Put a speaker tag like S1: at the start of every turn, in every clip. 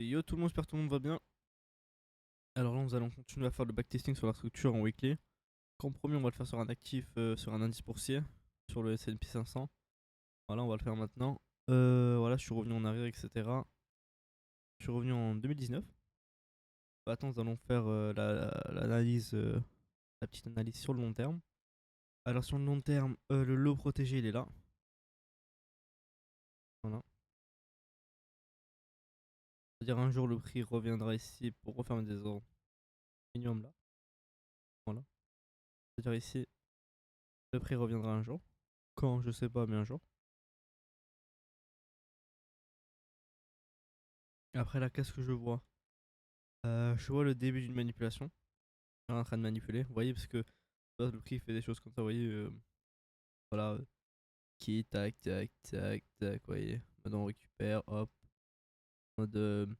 S1: Et yo tout le monde, j'espère que tout le monde va bien. Alors là, nous allons continuer à faire le backtesting sur la structure en weekly. Comme promis, on va le faire sur un actif, sur un indice boursier, sur le S&P 500. Voilà, on va le faire maintenant. Voilà, je suis revenu en arrière, etc. Je suis revenu en 2019. Maintenant, nous allons faire l'analyse, la petite analyse sur le long terme. Alors sur le long terme, le lot protégé, il est là. Voilà. C'est-à-dire un jour, le prix reviendra ici pour refermer des ordres minimum là. Voilà. C'est-à-dire ici, le prix reviendra un jour. Quand, je sais pas, mais un jour. Après là, qu'est-ce que je vois? Je vois le début d'une manipulation. On est en train de manipuler. Vous voyez, parce que le prix fait des choses comme ça. Vous voyez, voilà. Qui, tac, tac, tac, tac. Vous voyez. Maintenant on récupère, hop. En mode,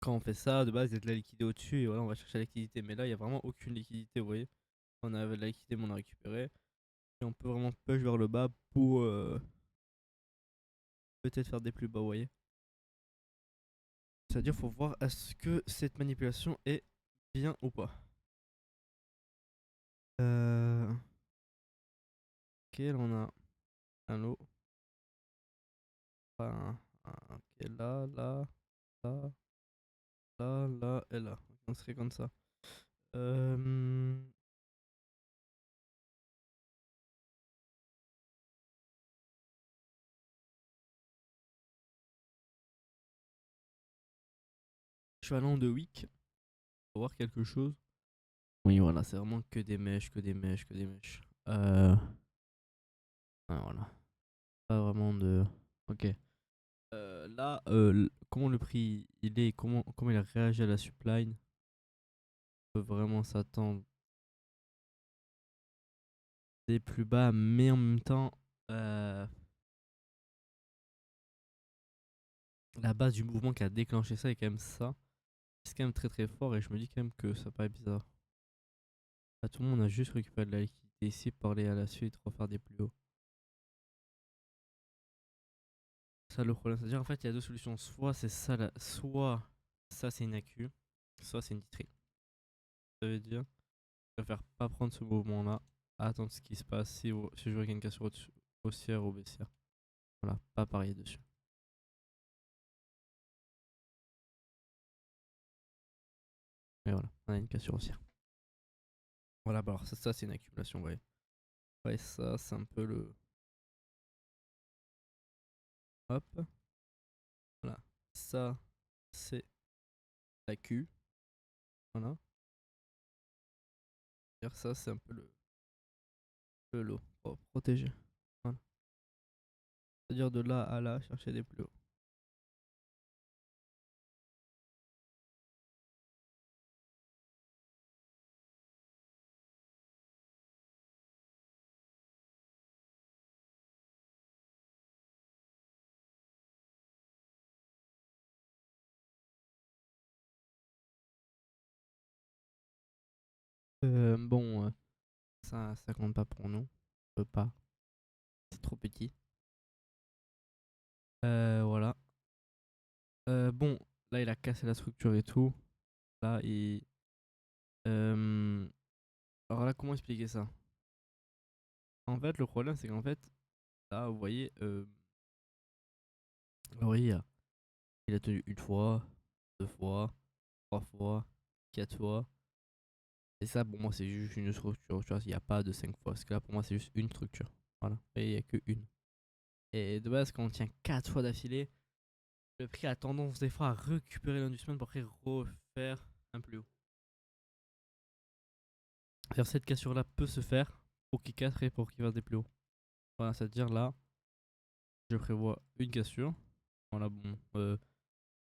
S1: quand on fait ça, de base, il y a de la liquidité au-dessus. Et voilà, on va chercher la liquidité. Mais là, il n'y a vraiment aucune liquidité. Vous voyez. On avait de la liquidité, mais on a récupéré. Et on peut vraiment push vers le bas pour peut-être faire des plus bas. Vous voyez. C'est-à-dire, faut voir est-ce que cette manipulation est bien ou pas. Ok, là on a un lot. Ok, là, là, là, là, là et là. On serait comme ça. Euh, Je suis allant de week pour voir quelque chose. Oui, voilà, c'est vraiment que des mèches, que des mèches, que des mèches. Voilà. Pas vraiment de. Ok. Là, comment le prix il est, comment il a réagi à la supply, on peut vraiment s'attendre des plus bas, mais en même temps, la base du mouvement qui a déclenché ça est quand même ça. C'est quand même très très fort et je me dis quand même que ça paraît bizarre. Là, tout le monde a juste récupéré de la liquidité ici pour aller à la suite, refaire des plus hauts. Ça le problème, c'est-à-dire en fait il y a deux solutions. Soit c'est ça, soit ça c'est une AQ, soit c'est une ditry. Ça veut dire, je préfère pas prendre ce mouvement là, attendre ce qui se passe si je vois qu'il y a une cassure haussière ou baissière. Voilà, pas parier dessus. Mais voilà, on a une cassure haussière. Voilà, bah alors ça c'est une accumulation, ouais. Ouais, ça c'est un peu le. Hop, voilà. Ça c'est la Q. Voilà. C'est-à-dire ça c'est un peu le lot. Oh, protégé. Voilà. C'est-à-dire de là à là, chercher des plus hauts. Bon, ça compte pas pour nous. On peut pas. C'est trop petit. Voilà. Bon, là il a cassé la structure et tout. Là il. Euh, alors là, comment expliquer ça? En fait, le problème c'est qu'en fait, là vous voyez, Laurie, il a tenu une fois, deux fois, trois fois, quatre fois. Et ça, pour moi, c'est juste une structure. Tu vois, il n'y a pas de cinq fois. Parce que là, pour moi, c'est juste une structure. Voilà. Et il n'y a que une. Et de base, quand on tient quatre fois d'affilée, le prix a tendance des fois à récupérer l'industriel pour après refaire un plus haut. C'est-à-dire, cette cassure-là peut se faire pour qu'il casse et pour qu'il fasse des plus hauts. Voilà, c'est-à-dire là, je prévois une cassure. Voilà, bon.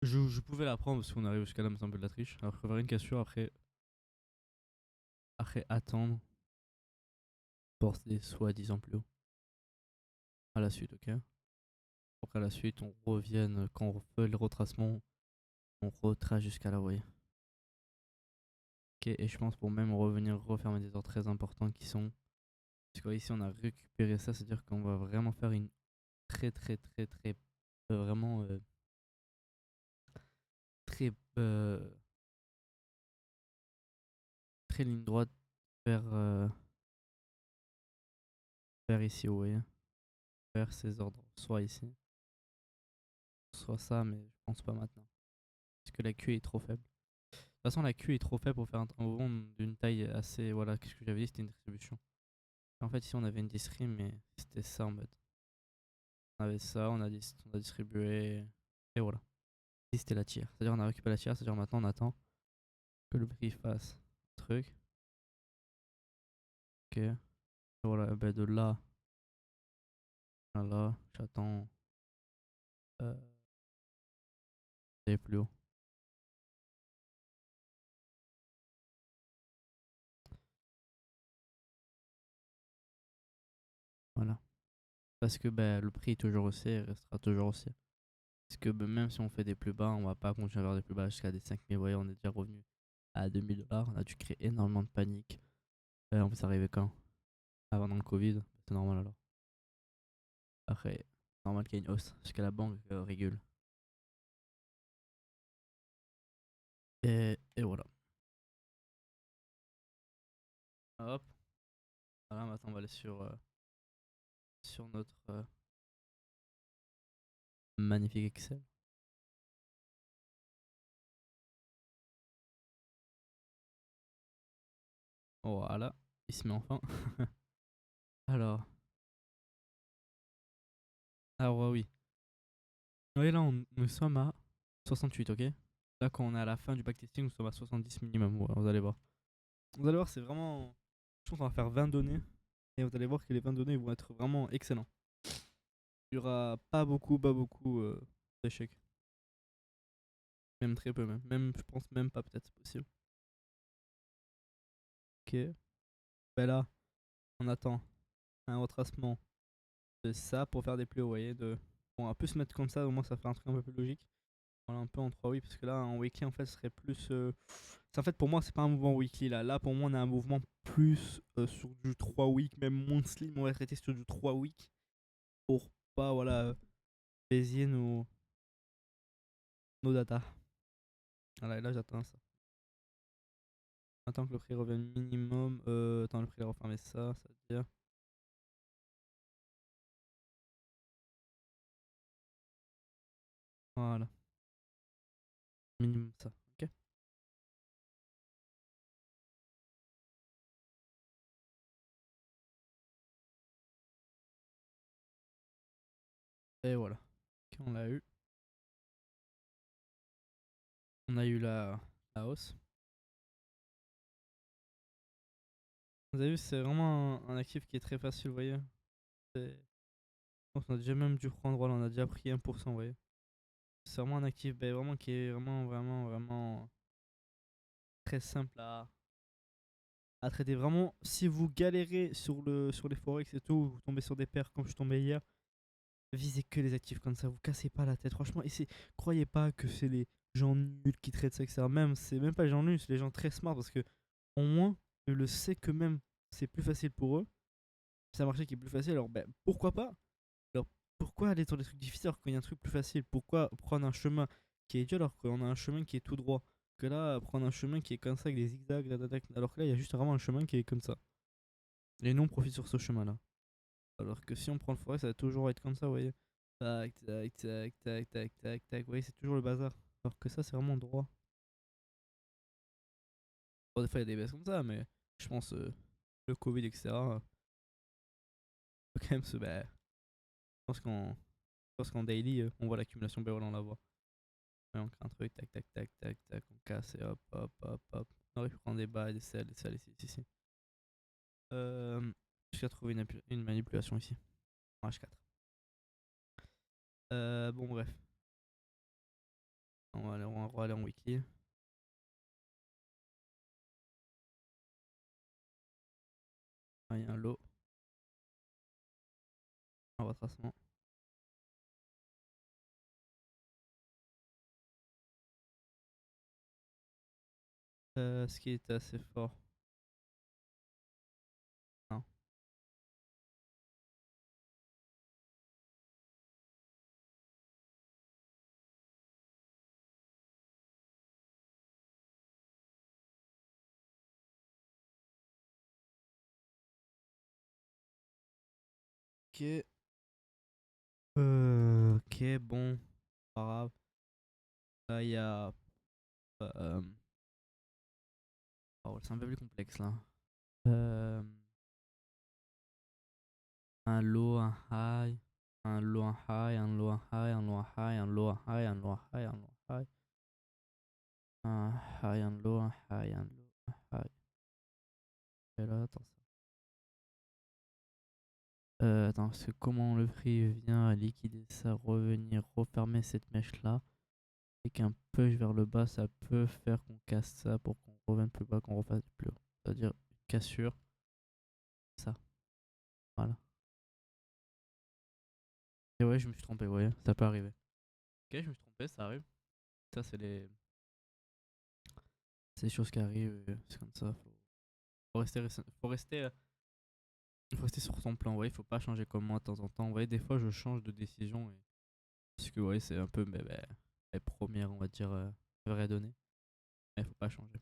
S1: Je pouvais la prendre parce qu'on arrive jusqu'à là, mais c'est un peu de la triche. Alors, je prévois une cassure après attendre pour des soi-disant plus hauts. À la suite, ok? Après la suite, on revienne, quand on fait le retracement, on retrace jusqu'à la voie. Ok, et je pense pour même revenir refermer des ordres très importants qui sont. Parce que ici on a récupéré ça, c'est-à-dire qu'on va vraiment faire une très très très très. Vraiment très, très ligne droite vers, vers ici, vous voyez. Vers ces ordres. Soit ici, soit ça, mais je pense pas maintenant. Parce que la queue est trop faible. De toute façon, la queue est trop faible pour faire un mouvement d'une taille assez. Voilà, qu'est-ce que j'avais dit, c'était une distribution. En fait, ici, on avait une distri, mais c'était ça en mode. On avait ça, on a distribué. Et voilà. Ici, c'était la tire. C'est-à-dire, on a récupéré la tire, c'est-à-dire maintenant, on attend que le prix fasse un truc. Ok. Et voilà, ben de là à là, j'attends. D'aller plus haut. Voilà. Parce que ben, le prix est toujours haussier et restera toujours haussier. Parce que ben, même si on fait des plus bas, on va pas continuer à faire des plus bas jusqu'à des 5000. Vous voyez, on est déjà revenu à 2000 $. On a dû créer énormément de panique. On peut arriver quand? Avant dans le Covid. C'est normal alors. Après, normal qu'il y ait une hausse. Parce que la banque régule. Et voilà. Hop. Voilà, maintenant on va aller sur notre magnifique Excel. Voilà. Il se met enfin. Alors. Alors, oui. Oui, là, nous sommes à 68, ok? Là, quand on est à la fin du backtesting, nous sommes à 70 minimum. Ouais, vous allez voir. Vous allez voir, c'est vraiment. Je pense qu'on va faire 20 données. Et vous allez voir que les 20 données vont être vraiment excellents. Il y aura pas beaucoup d'échecs. Même très peu, même. Même, je pense même pas, peut-être, c'est possible. Ok. Ben là, on attend un retracement de ça pour faire des plus hauts, vous voyez. Bon, on va plus se mettre comme ça, au moins ça fait un truc un peu plus logique. Voilà, un peu en 3 week, parce que là, en weekly, en fait, ce serait plus. En fait, pour moi, c'est pas un mouvement weekly là. Là, pour moi, on a un mouvement plus sur du 3 week, même monthly, mais on va traiter sur du 3 week pour pas, voilà, baisser nos datas. Voilà, et là, j'attends ça. Attends que le prix revienne minimum. Attends, le prix a refermé ça, ça veut dire. Voilà, minimum ça, ok. Et voilà, ok, on l'a eu. On a eu la hausse. Vous avez vu, c'est vraiment un actif qui est très facile, vous voyez. On a déjà même dû prendre, voilà, on a déjà pris 1%, vous voyez. C'est vraiment un actif ben, vraiment qui est vraiment, vraiment, vraiment très simple à traiter. Vraiment, si vous galérez sur les forex et tout, vous tombez sur des paires comme je suis tombé hier, visez que les actifs comme ça, vous cassez pas la tête. Franchement, et croyez pas que c'est les gens nuls qui traitent ça, etc. Même, c'est même pas les gens nuls, c'est les gens très smart parce que au moins, je le sais que même c'est plus facile pour eux. C'est un marché qui est plus facile, alors ben pourquoi pas? Alors pourquoi aller sur des trucs difficiles alors qu'il y a un truc plus facile? Pourquoi prendre un chemin qui est idiot alors qu'on a un chemin qui est tout droit? Que là, prendre un chemin qui est comme ça avec des zigzags, alors que là, il y a juste vraiment un chemin qui est comme ça. Et nous, on profite sur ce chemin-là. Alors que si on prend le forêt, ça va toujours être comme ça, vous voyez. Tac, tac, tac, tac, tac, tac, tac. Vous voyez, c'est toujours le bazar. Alors que ça, c'est vraiment droit. Bon, des fois, il y a des baisses comme ça, mais je pense le Covid, etc. Faut quand même se. Bah, je pense qu'en daily, on voit l'accumulation, ben voilà, on la voit. Ouais, on crée un truc, tac, tac, tac, tac, tac, on casse et hop, hop, hop, hop. On aurait pu prendre des bas, des selles ici, ici, ici. Jusqu'à trouver une manipulation ici. En H4. Bon, bref. On va aller en wiki. Ah, il y a un lot. Un retracement. Ce qui était assez fort. Non. Ok. Ok, bon. Pas grave. Là, il y a. euh, oh, c'est un peu plus complexe là. Euh, un low, un high. Un low, un high, un low, un high, un low, un high, un low, un high, un low, un high, un low, un high. Un high, un low, un high, un low, un high. Et là, attends. Attends, parce que comment le prix vient liquider ça, revenir, refermer cette mèche là. Et qu'un push vers le bas, ça peut faire qu'on casse ça pour qu'on revienne plus bas, qu'on refasse plus haut. C'est-à-dire une cassure, ça. Voilà. Et ouais, je me suis trompé, ouais, ça peut arriver. Ok, je me suis trompé, ça arrive. Ça, c'est les choses qui arrivent, c'est comme ça. Faut rester sur son plan, ouais, faut pas changer comme moi de temps en temps. Ouais, des fois, je change de décision. Parce que, ouais, c'est un peu mes premières, on va dire, vraies données. Mais faut pas changer.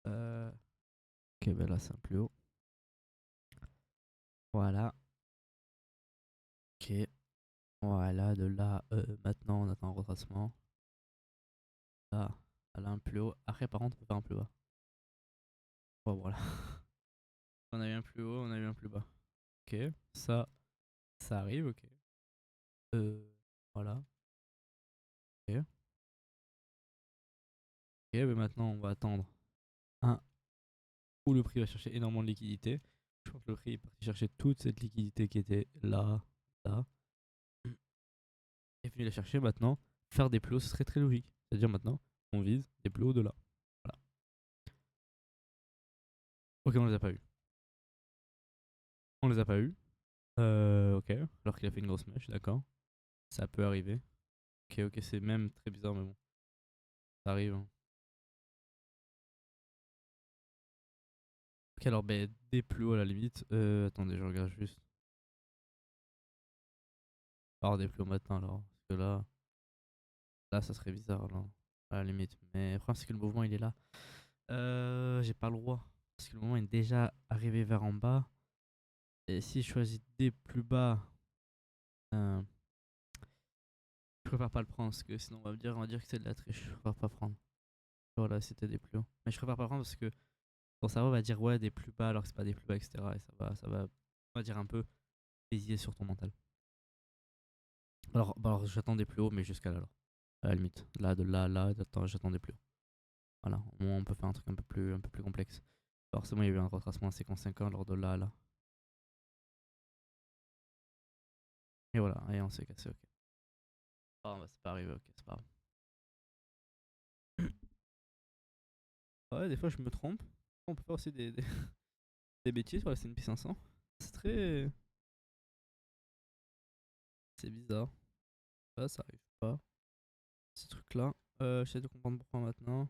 S1: Euh, ok, ben là, c'est un plus haut. Voilà. Ok. Voilà, de là, maintenant, on attend un retracement. Là, là, un plus haut. Après, par contre, on peut faire un plus bas. Bon, voilà. On a eu un plus haut, on a eu un plus bas. Ok, ça arrive, ok. Euh, voilà. Ok. Ok, mais maintenant, on va attendre un où le prix va chercher énormément de liquidité. Je pense que le prix est parti chercher toute cette liquidité qui était là, là. Et venu la chercher maintenant. Faire des plus hauts, ce serait très logique. C'est-à-dire maintenant, on vise des plus hauts de là. Voilà. Ok, on les a pas eu. On les a pas eu. Ok. Alors qu'il a fait une grosse mèche, d'accord. Ça peut arriver. Ok, ok, c'est même très bizarre, mais bon, ça arrive, hein. Ok, alors, ben, des plus hauts à la limite. Attendez, je regarde juste. Alors, des plus hauts maintenant, alors. Parce que là, ça serait bizarre, alors. À la limite. Mais le problème, c'est que le mouvement, il est là. J'ai pas le droit. Parce que le mouvement est déjà arrivé vers en bas. Et si je choisis des plus bas, euh, je préfère pas le prendre. Parce que sinon, on va dire que c'est de la triche. Je préfère pas prendre. Voilà, c'était des plus hauts. Mais je préfère pas prendre parce que ton cerveau va dire ouais, des plus bas alors que c'est pas des plus bas, etc. Et ça va, on va dire un peu peser sur ton mental. Alors j'attends des plus hauts, mais jusqu'à là, alors. À la limite. Là, de là, là, j'attends des plus hauts. Voilà, au moins on peut faire un truc un peu plus complexe. Forcément, il y a eu un retracement à séquence 50 lors de là, là. Et voilà, et on s'est cassé, ok. Ah, bah, c'est pas arrivé, ok, c'est pas grave. Ouais, des fois je me trompe. On peut faire aussi des bêtises sur la S&P 500. C'est très. C'est bizarre. Ça arrive pas. Ces trucs-là. J'essaie de comprendre pourquoi maintenant.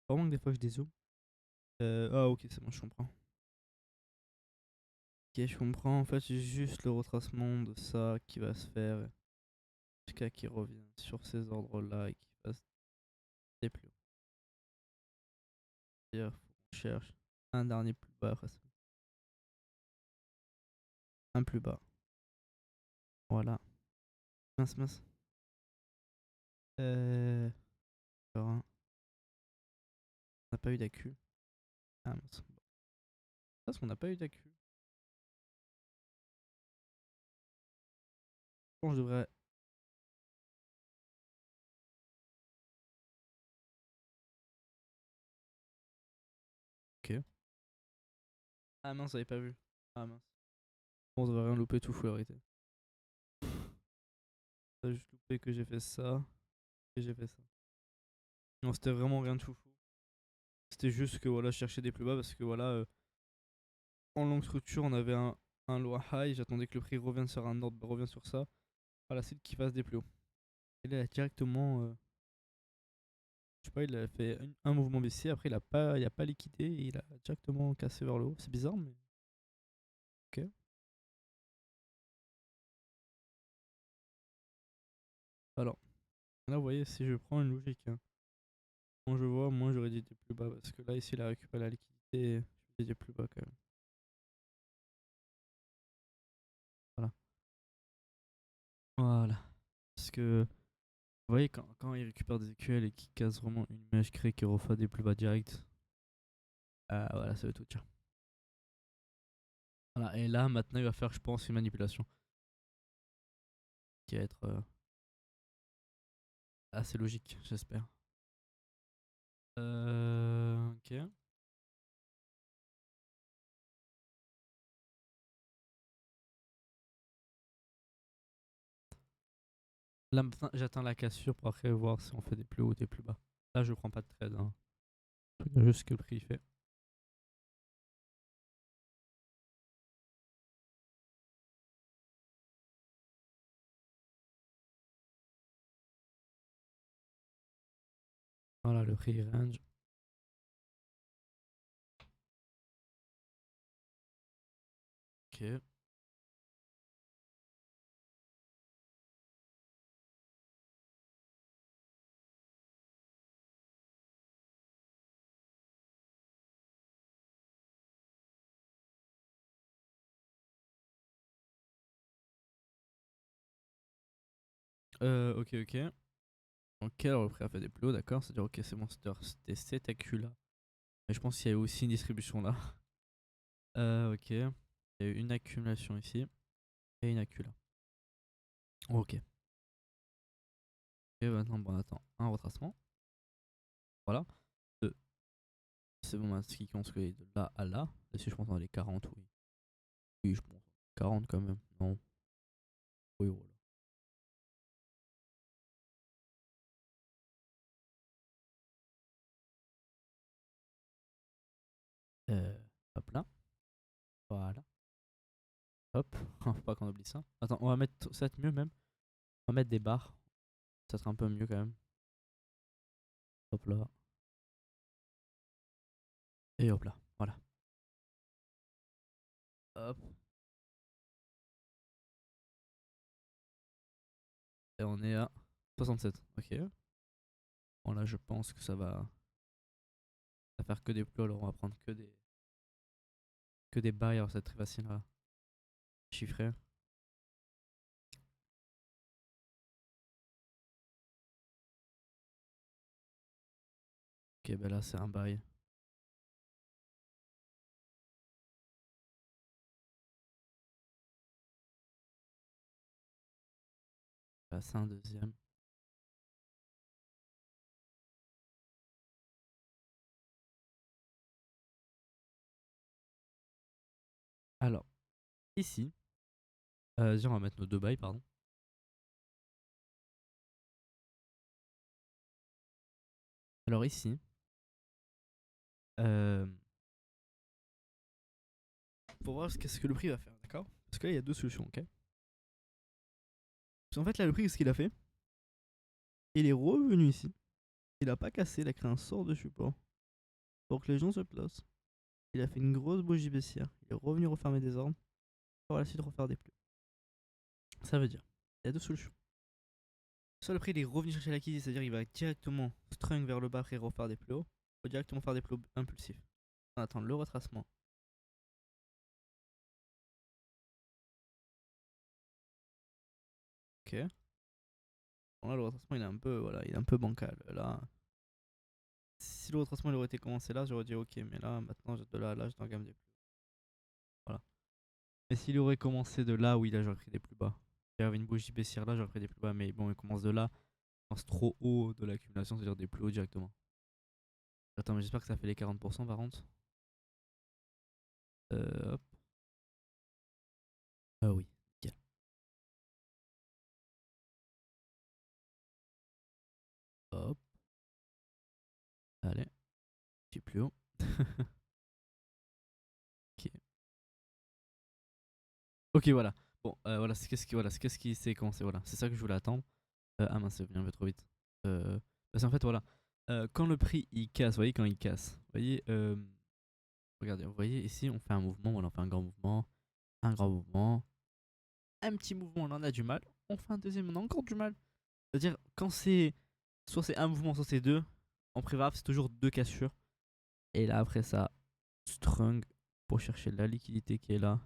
S1: Vraiment que des fois je dézoome. Ah, ok, c'est bon, je comprends. Ok, je comprends. En fait, c'est juste le retracement de ça qui va se faire jusqu'à qu'il revienne sur ces ordres-là et qu'il fasse des plus hauts. C'est-à-dire, faut qu'on cherche un dernier plus bas après ça. Un plus bas. Voilà. Mince, mince. Alors, hein, on n'a pas eu d'accu. Ah mince. Bon. Parce qu'on n'a pas eu d'accu. Je pense que je devrais. Ok. Ah mince, j'avais pas vu. Ah mince. Bon, on devrait rien louper tout fou, arrêter. T'as juste loupé que j'ai fait ça. Et j'ai fait ça. Non, c'était vraiment rien de foufou. C'était juste que voilà, je cherchais des plus bas parce que voilà, en longue structure, on avait un low high. J'attendais que le prix revienne sur un ordre, revienne sur ça. Voilà, c'est qu'il fasse des plus hauts. Et là, directement, je sais pas, il a fait un mouvement baissier. Après, il a pas liquidé et il a directement cassé vers le haut. C'est bizarre, mais ok. Alors, là, vous voyez, si je prends une logique, hein, moins je vois, moins j'aurais dit des plus bas. Parce que là, ici, il a récupéré la liquidité. Je vais dire plus bas quand même. Voilà. Parce que, vous voyez, quand il récupère des EQL et qu'il casse vraiment une image créée qui refait des plus bas direct, voilà, ça veut tout dire. Voilà, et là, maintenant, il va faire, je pense, une manipulation qui va être assez logique, j'espère. Ok. Là, maintenant, j'attends la cassure pour après voir si on fait des plus hauts ou des plus bas. Là, je prends pas de trade. Hein. Je regarde juste ce que le prix fait. Voilà, le prix range. Ok. Ok, ok. Ok, alors le prix a fait des plus hauts, d'accord. C'est-à-dire, ok, c'est bon, c'était cet accu là. Mais je pense qu'il y a eu aussi une distribution là. Ok. Il y a eu une accumulation ici. Et une accu là. Ok. Et maintenant, bon, on attend un retracement. Voilà. Deux. C'est bon, ce qui compte, c'est de là à là. Ici, je pense dans les 40, oui. Oui, je pense. 40 quand même. Non. Oui, voilà. Hop là. Voilà. Hop. Faut pas qu'on oublie ça. Attends, on va mettre. Ça va être mieux même. On va mettre des barres. Ça sera un peu mieux quand même. Hop là. Et hop là. Voilà. Hop. Et on est à 67. Ok. Bon, là, je pense que ça va faire que des plots. Alors, on va prendre que des barres. Alors, c'est très facile à chiffrer. Ok, ben là, c'est un bail. Là, c'est un deuxième. Alors, ici, on va mettre nos deux bails, pardon. Alors, ici, euh, pour voir ce que le prix va faire, d'accord? Parce que là, il y a deux solutions, ok? Parce qu'en fait, là, le prix, ce qu'il a fait, il est revenu ici. Il a pas cassé, il a créé un sort de support pour que les gens se placent. Il a fait une grosse bougie baissière. Il est revenu refermer des ordres. Pour la suite, refaire des plus. Ça veut dire, il y a deux solutions. Soit le prix il est revenu chercher l'acquis, c'est-à-dire il va directement strung vers le bas après refaire des plus hauts, ou directement faire des plus hauts impulsifs. On attend le retracement. Ok. Bon là le retracement il est un peu voilà, il est un peu bancal. Là, si le retracement il aurait été commencé là, j'aurais dit ok, mais là maintenant de là à là je dois gamme des plus. Voilà. Mais s'il aurait commencé de là, oui là j'aurais pris des plus bas. Il y avait une bougie baissière là, j'aurais pris des plus bas, mais bon il commence de là, il commence trop haut de l'accumulation, c'est-à-dire des plus hauts directement. Attends, mais j'espère que ça fait les 40% par contre. Hop. Ah oui, nickel. Hop. Allez, petit plus haut. Ok. Ok, voilà. Bon, voilà, c'est qu'est-ce qui s'est commencé. Voilà, c'est ça que je voulais attendre. Ah mince, c'est venu un peu trop vite. Parce qu'en fait, voilà. Quand le prix il casse, vous voyez, quand il casse, vous voyez, regardez, vous voyez ici, on fait un mouvement, voilà, on fait un grand mouvement, un petit mouvement, on en a du mal. On fait un deuxième, on a encore du mal. C'est-à-dire, quand c'est soit c'est un mouvement, soit c'est deux, en prévap, c'est toujours deux cassures. Et là, après ça, strung pour chercher la liquidité qui est là,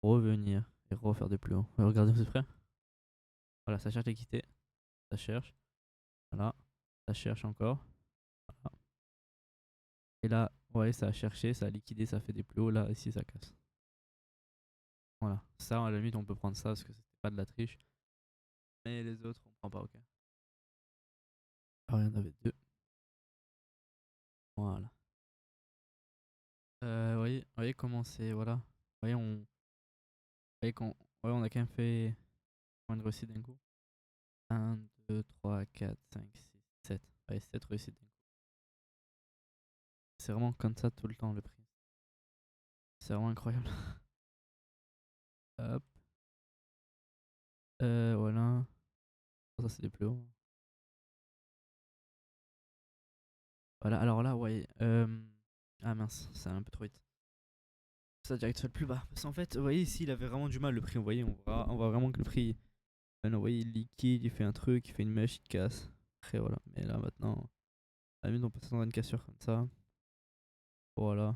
S1: revenir et refaire de plus haut. Ouais, regardez, vous êtes prêts? Voilà, ça cherche l'équité. Ça cherche. Voilà. Ça cherche encore. Voilà. Et là, ouais, ça a cherché, ça a liquidé, ça fait des plus hauts. Là, ici, ça casse. Voilà. Ça, à la limite, on peut prendre ça parce que c'était pas de la triche. Mais les autres, on prend pas, ok. Alors, il y en avait deux. Voilà. Voyez comment c'est. Voilà. Voyez, voyez qu'on ouais, on a quand même fait moins de réussites d'un coup. 1, 2, 3, 4, 5, 6, 7. Ouais, 7 réussites d'un coup. C'est vraiment comme ça tout le temps le prix. C'est vraiment incroyable. Hop. Voilà. Ça, c'est des plus hauts. Voilà, alors là, ouais. Ah mince, c'est un peu trop vite. Ça direct sur le plus bas. Parce qu'en fait, vous voyez ici, il avait vraiment du mal le prix. Vous voyez, on voit vraiment que le prix. Non, vous voyez, il liquide, il fait un truc, il fait une mèche, il casse. Après, voilà. Mais là, maintenant, à la limite, on peut s'attendre à une cassure comme ça. Voilà.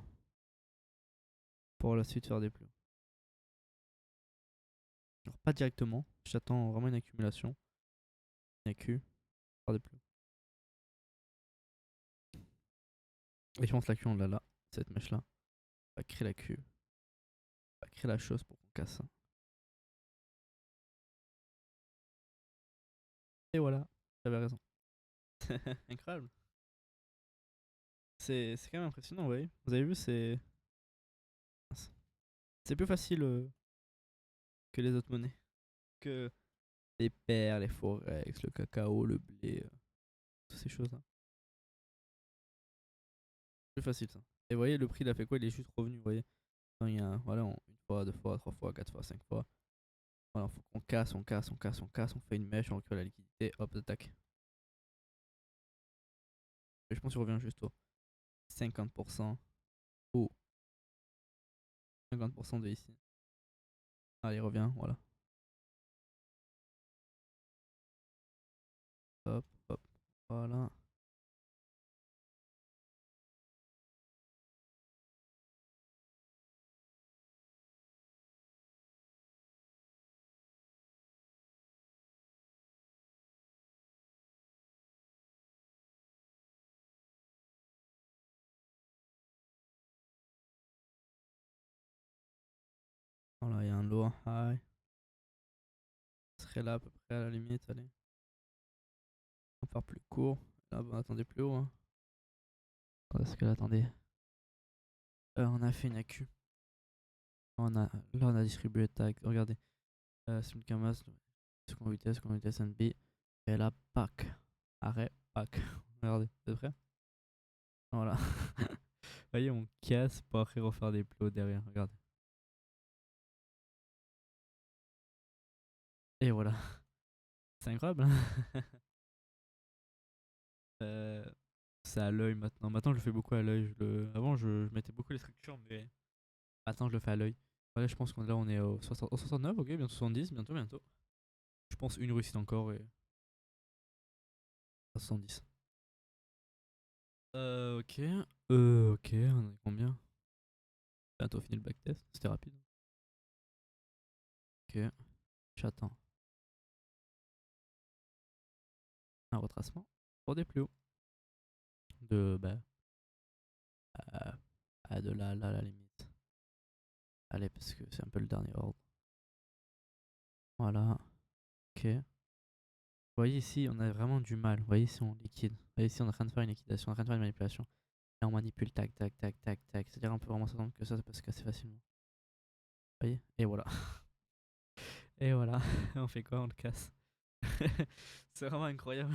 S1: Pour la suite, faire des plus hauts. Alors, pas directement. J'attends vraiment une accumulation. Une accu. Faire des plus hauts. Et je pense que la Q, on l'a là. Cette mèche là. On va créer la Q. On va créer la chose pour qu'on casse ça. Et voilà. J'avais raison. Incroyable. C'est quand même impressionnant, vous voyez. Vous avez vu, c'est plus facile que les autres monnaies. Que les perles, les forex, le cacao, le blé, toutes ces choses-là. Plus facile ça. Et vous voyez, le prix il a fait quoi? Il est juste revenu, vous voyez. Quand il y a, voilà, une fois, deux fois, trois fois, quatre fois, cinq fois. Voilà, faut qu'on casse, on casse, on casse, on casse, on fait une mèche, on récupère la liquidité, hop, attaque. Et je pense qu'il revient juste au 50% ou 50% de ici. Allez, il revient, voilà. Hop, hop, voilà. Voilà, il y a un low high. Ce serait là à peu près à la limite, allez. On va faire plus court. Là, bon, attendez plus haut, hein. Parce que là, attendez. On a fait une accu. Là, on a distribué tag. Regardez. C'est une camas. Seconde vitesse NB. Et là, pack. Arrêt, pack. Regardez, vous êtes prêts? Voilà. Vous voyez, on casse pour après refaire des plots derrière. Regardez. Et voilà. C'est incroyable, hein. euh, c'est à l'œil maintenant. Maintenant, je le fais beaucoup à l'œil. Avant, je mettais beaucoup les structures, mais maintenant, je le fais à l'œil. Voilà, je pense qu'on là, on est au 69, ok, bientôt 70, bientôt, bientôt. Je pense une réussite encore et à 70. Ok. Ok, on est combien? Bientôt fini le backtest, c'était rapide. Ok, j'attends un retracement pour des plus hauts. De, bah, de là, là, à la limite. Allez, parce que c'est un peu le dernier ordre. Voilà, ok. Vous voyez ici, on a vraiment du mal. Vous voyez ici, on liquide. Vous voyez ici, on est en train de faire une liquidation, on est en train de faire une manipulation. Et on manipule, tac, tac, tac, tac, tac. C'est-à-dire, on peut vraiment s'attendre que ça peut se casser facilement. Vous voyez? Et voilà. Et voilà. On fait quoi? On le casse. C'est vraiment incroyable.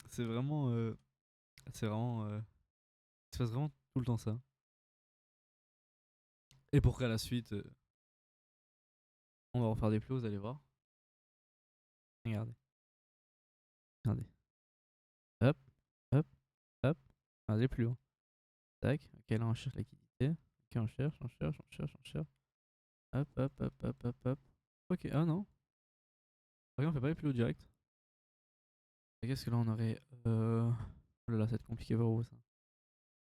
S1: C'est vraiment. C'est vraiment. Il se passe vraiment tout le temps ça. Et pour qu'à la suite, on va refaire des plots, vous allez voir. Regardez. Regardez. Hop, hop, hop. Regardez plus haut. Tac. Ok, là on cherche la liquidité. Ok, on cherche, on cherche, on cherche, on cherche. Hop, hop, hop, hop, hop, hop. Ok, ah non. Ok, on fait pas les plus hauts direct. Et qu'est-ce que là on aurait. Oh là là, ça va être compliqué pour vous ça.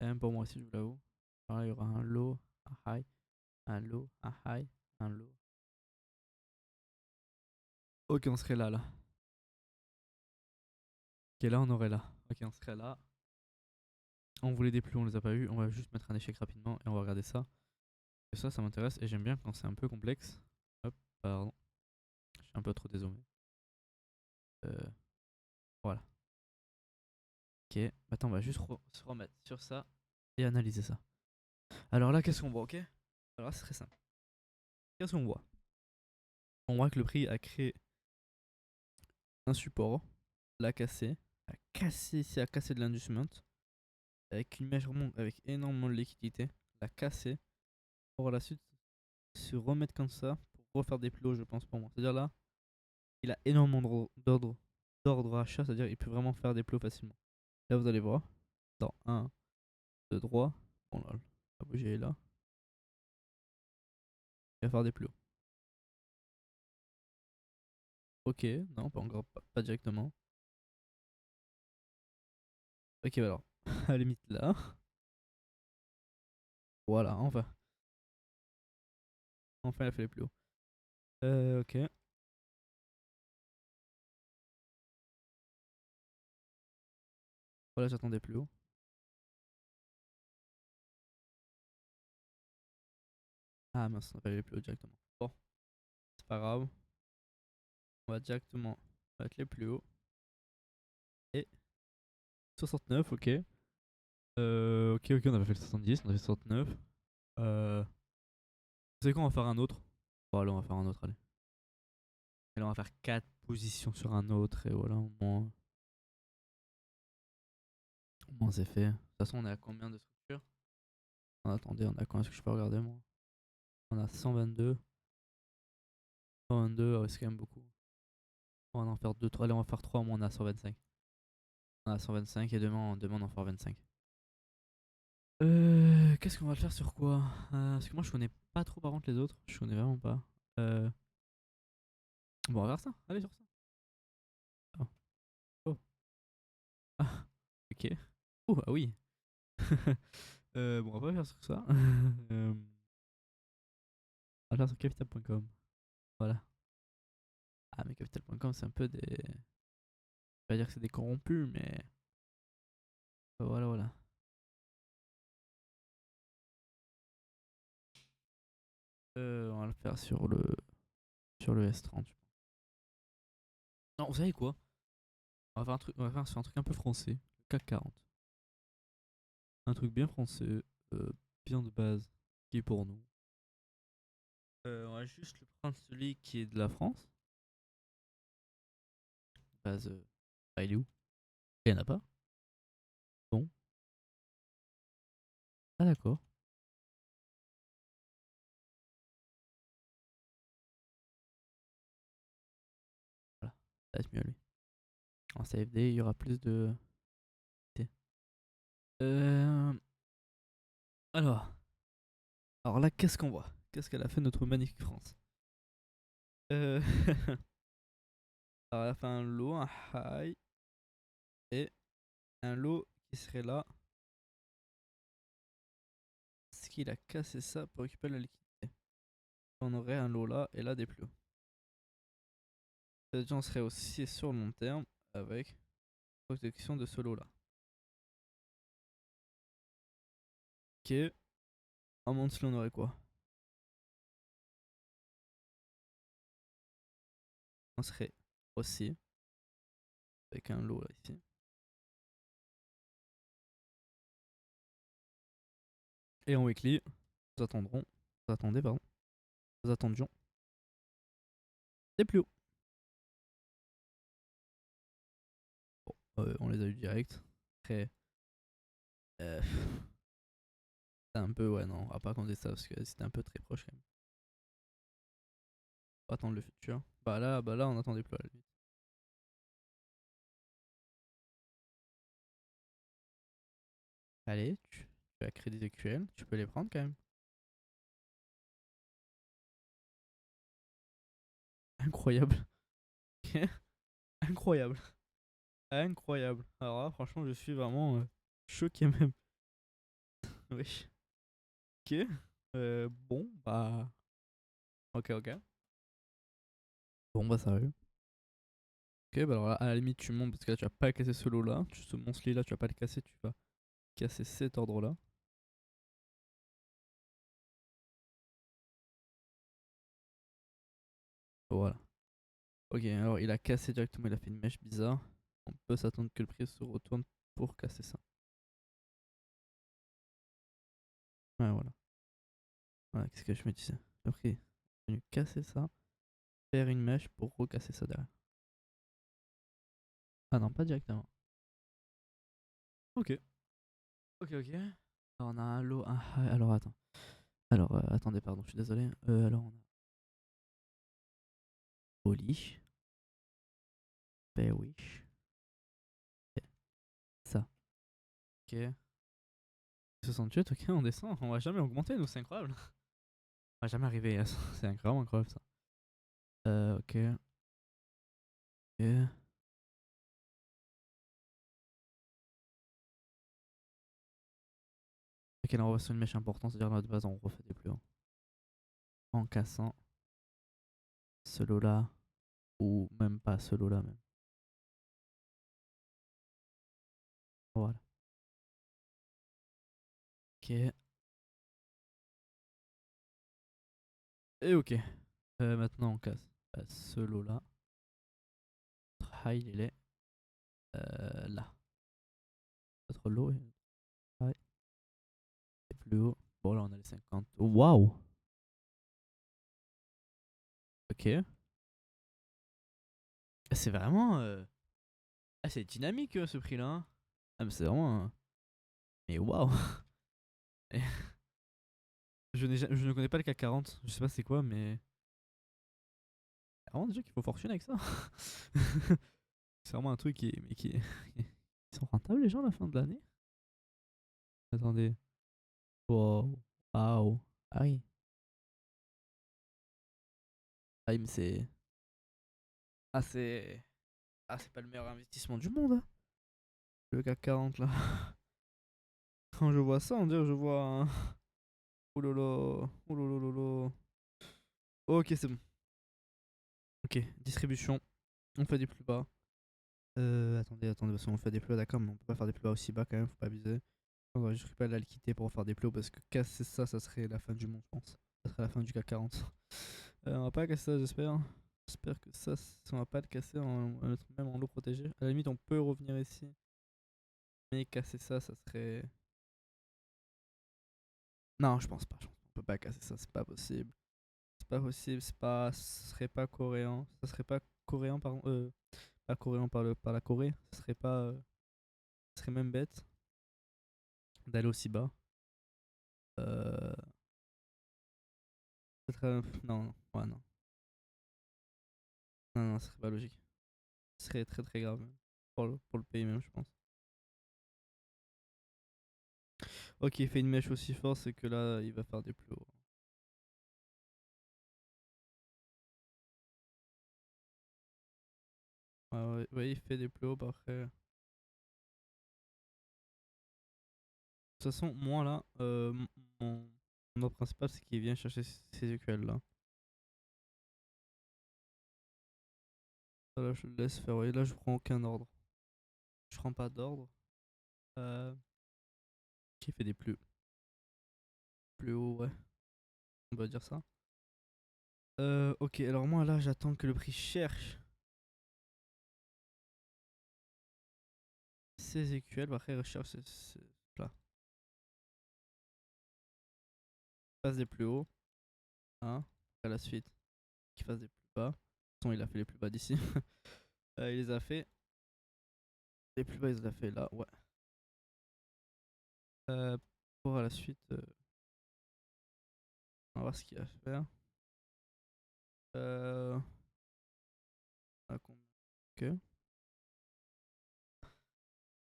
S1: Et même pour moi aussi, je vous l'avoue. Alors là, il y aura un low, un high, un low, un high, un low. Ok, on serait là, là. Ok, là, on aurait là. Ok, on serait là. On voulait des plus, on les a pas eu. On va juste mettre un échec rapidement et on va regarder ça. Et ça m'intéresse et j'aime bien quand c'est un peu complexe. Hop, pardon. Je suis un peu trop dézoomé. Voilà. Ok, maintenant on va juste se remettre sur ça et analyser ça. Alors là, qu'est-ce qu'on voit, ok? Alors là, c'est très simple. Qu'est-ce qu'on voit? On voit que le prix a créé un support, l'a cassé, a cassé ici, a cassé de l'inducement, avec une mèche remonte avec énormément de liquidité, l'a cassé, pour la suite se remettre comme ça, pour refaire des plus hauts, je pense pour moi. C'est-à-dire là, il a énormément d'ordre achat, c'est-à-dire il peut vraiment faire des plus hauts facilement. Là, vous allez voir, dans 1, 2, 3, bon là, la bougie est là, il va faire des plus hauts. Ok, non, pas encore, pas directement. Ok, alors, à la limite là. Voilà, enfin. Enfin, il a fait les plus hauts. Ok. Voilà, j'attendais plus haut. Ah mince, on a pas eu les plus hauts directement. Bon, c'est pas grave. On va directement mettre les plus hauts. Et 69, ok. Ok, on avait fait le 70, on a fait le 69. Vous savez quoi, on va faire un autre. Bon, allez, on va faire un autre, allez. Et là, on va faire 4 positions sur un autre. Et voilà, au moins c'est fait. De toute façon, on est à combien de structures? Attendez, on a combien? Est-ce que je peux regarder, moi? On a 122. 122, ah ouais, c'est quand même beaucoup. On va en faire 2, 3. Allez, on va faire 3, au moins on a 125. On a 125 et demain on en fera 25. Qu'est-ce qu'on va le faire sur quoi? Parce que moi je connais pas trop par contre les autres. Je connais vraiment pas. Euh... Bon, on va faire ça. Allez, sur ça. Oh. Oh. Ah, ok. Oh, ah oui. Bon, on va pas faire sur ça. On va faire sur capital.com. Voilà. Ah, mais capital.com, c'est un peu des. Je vais pas dire que c'est des corrompus, mais. Voilà, voilà. On va le faire sur le S30. Non, vous savez quoi? On va faire un truc, on va faire sur un truc un peu français. Le CAC 40. Un truc bien français, bien de base, qui est pour nous. On va juste le prendre celui qui est de la France. Base, il est où? Il y en a pas? Bon. Ah d'accord. Voilà. Ça va être mieux lui. En CFD, il y aura plus de. Euh... Alors. Alors là, qu'est-ce qu'on voit? Qu'est-ce qu'elle a fait notre magnifique France? Euh... Alors elle a fait un low, un high et un low qui serait là. Ce qu'il a cassé ça pour récupérer la liquidité. On aurait un low là et là des plus hauts. On serait aussi sur le long terme avec protection de ce lot là. Ok. En monthly, on aurait quoi? On serait aussi avec un lot là ici. Et en weekly, nous attendrons. Nous attendez, pardon. Nous attendions des plus hauts. Bon, on les a eu direct. Après, euh, c'est un peu, ouais, non, on va pas compter ça parce que c'était un peu très proche quand même. On va attendre le futur. Bah là, on attendait plus à la limite. Allez, tu as créé des EQL, tu peux les prendre quand même. Incroyable. Incroyable. Incroyable. Alors là, franchement, je suis vraiment choqué même. Oui. Ok. Bon, bah. Ok, ok. Bon, bah, ça va. Ok, bah alors là, à la limite, tu montes parce que là, tu vas pas casser ce lot là. Ce monstre là, tu vas pas le casser, tu vas casser cet ordre là. Voilà. Ok, alors il a cassé directement, il a fait une mèche bizarre. On peut s'attendre que le prix se retourne pour casser ça. Ouais, voilà. Voilà, qu'est-ce que je me disais? Le prix est venu casser ça, faire une mèche pour recasser ça derrière. Ah non, pas directement. Ok. Ok, ok. Alors on a un lot, un high. Alors attends. Alors attendez, pardon, je suis désolé. Alors on a Oli, Bewish, et ça. Ok. 68, ok, on descend. On va jamais augmenter, nous, c'est incroyable. On va jamais arriver à ça. C'est incroyable ça. Ok. Ok. Ok, là on va sur une mèche importante, c'est-à-dire notre base, on refait des plus hauts. En cassant ce lot là, ou même pas ce lot là même. Voilà. Ok. Et ok. Maintenant on casse ce lot là. Notre high il est là. Notre low est high. Et plus haut. Bon là on a les 50. Waouh! Ok. C'est vraiment. Ah, c'est dynamique ce prix là, hein. Ah, mais c'est vraiment. Mais waouh! Je ne connais pas le CAC 40. Je sais pas c'est quoi, mais. Il y a vraiment des gens qui font fortune avec ça. C'est vraiment un truc qui est. Mais qui est. Ils sont rentables les gens à la fin de l'année? Attendez. Wow. Waouh. Ah oui. Ah oui, mais c'est. Ah, c'est. Ah, c'est pas le meilleur investissement du monde, hein, le CAC 40 là. Quand je vois ça, on dirait que je vois un. Oulolo. Oulololo. Ok, c'est bon. Ok, distribution. On fait des plus bas. Attendez, parce qu'on fait des plus bas, d'accord, mais on peut pas faire des plus bas aussi bas quand même, faut pas abuser. On va juste récupérer la liquidité pour faire des plus hauts parce que casser ça, ça serait la fin du monde, je pense. Ça serait la fin du CAC 40. On va pas casser ça, j'espère. J'espère que ça, si on va pas le casser, on va le mettre même en lot protégé. À la limite, on peut revenir ici. Mais casser ça, ça serait. Non, je pense pas. On peut pas casser ça, c'est pas possible. C'est pas possible, c'est pas. Ce serait pas coréen. Ça serait pas coréen, pardon. Pas coréen par la Corée. Ce serait pas. Ce serait même bête d'aller aussi bas. Euh. Peut-être, non, non, ouais, non. Non, non, ce serait pas logique. Ce serait très très grave même. Pour le pays même, je pense. Ok, il fait une mèche aussi forte, c'est que là, il va faire des plus hauts. Ouais, ouais, ouais, il fait des plus hauts, après. De toute façon, moi là, mon ordre principal, c'est qu'il vient chercher ces EQL là. Là, je le laisse faire. Ouais, là, je prends aucun ordre. Je prends pas d'ordre. Qui fait des plus hauts, ouais. On va dire ça. Ok, alors moi là, j'attends que le prix cherche ces EQL. Après, il recherche là. Passe des plus hauts. Hein. À la suite, qu'il fasse des plus bas. De toute façon, il a fait les plus bas d'ici. Il les a fait. Les plus bas, il les a fait là, ouais. Pour à la suite, on va voir ce qu'il va faire. Euh, à combien? Ok.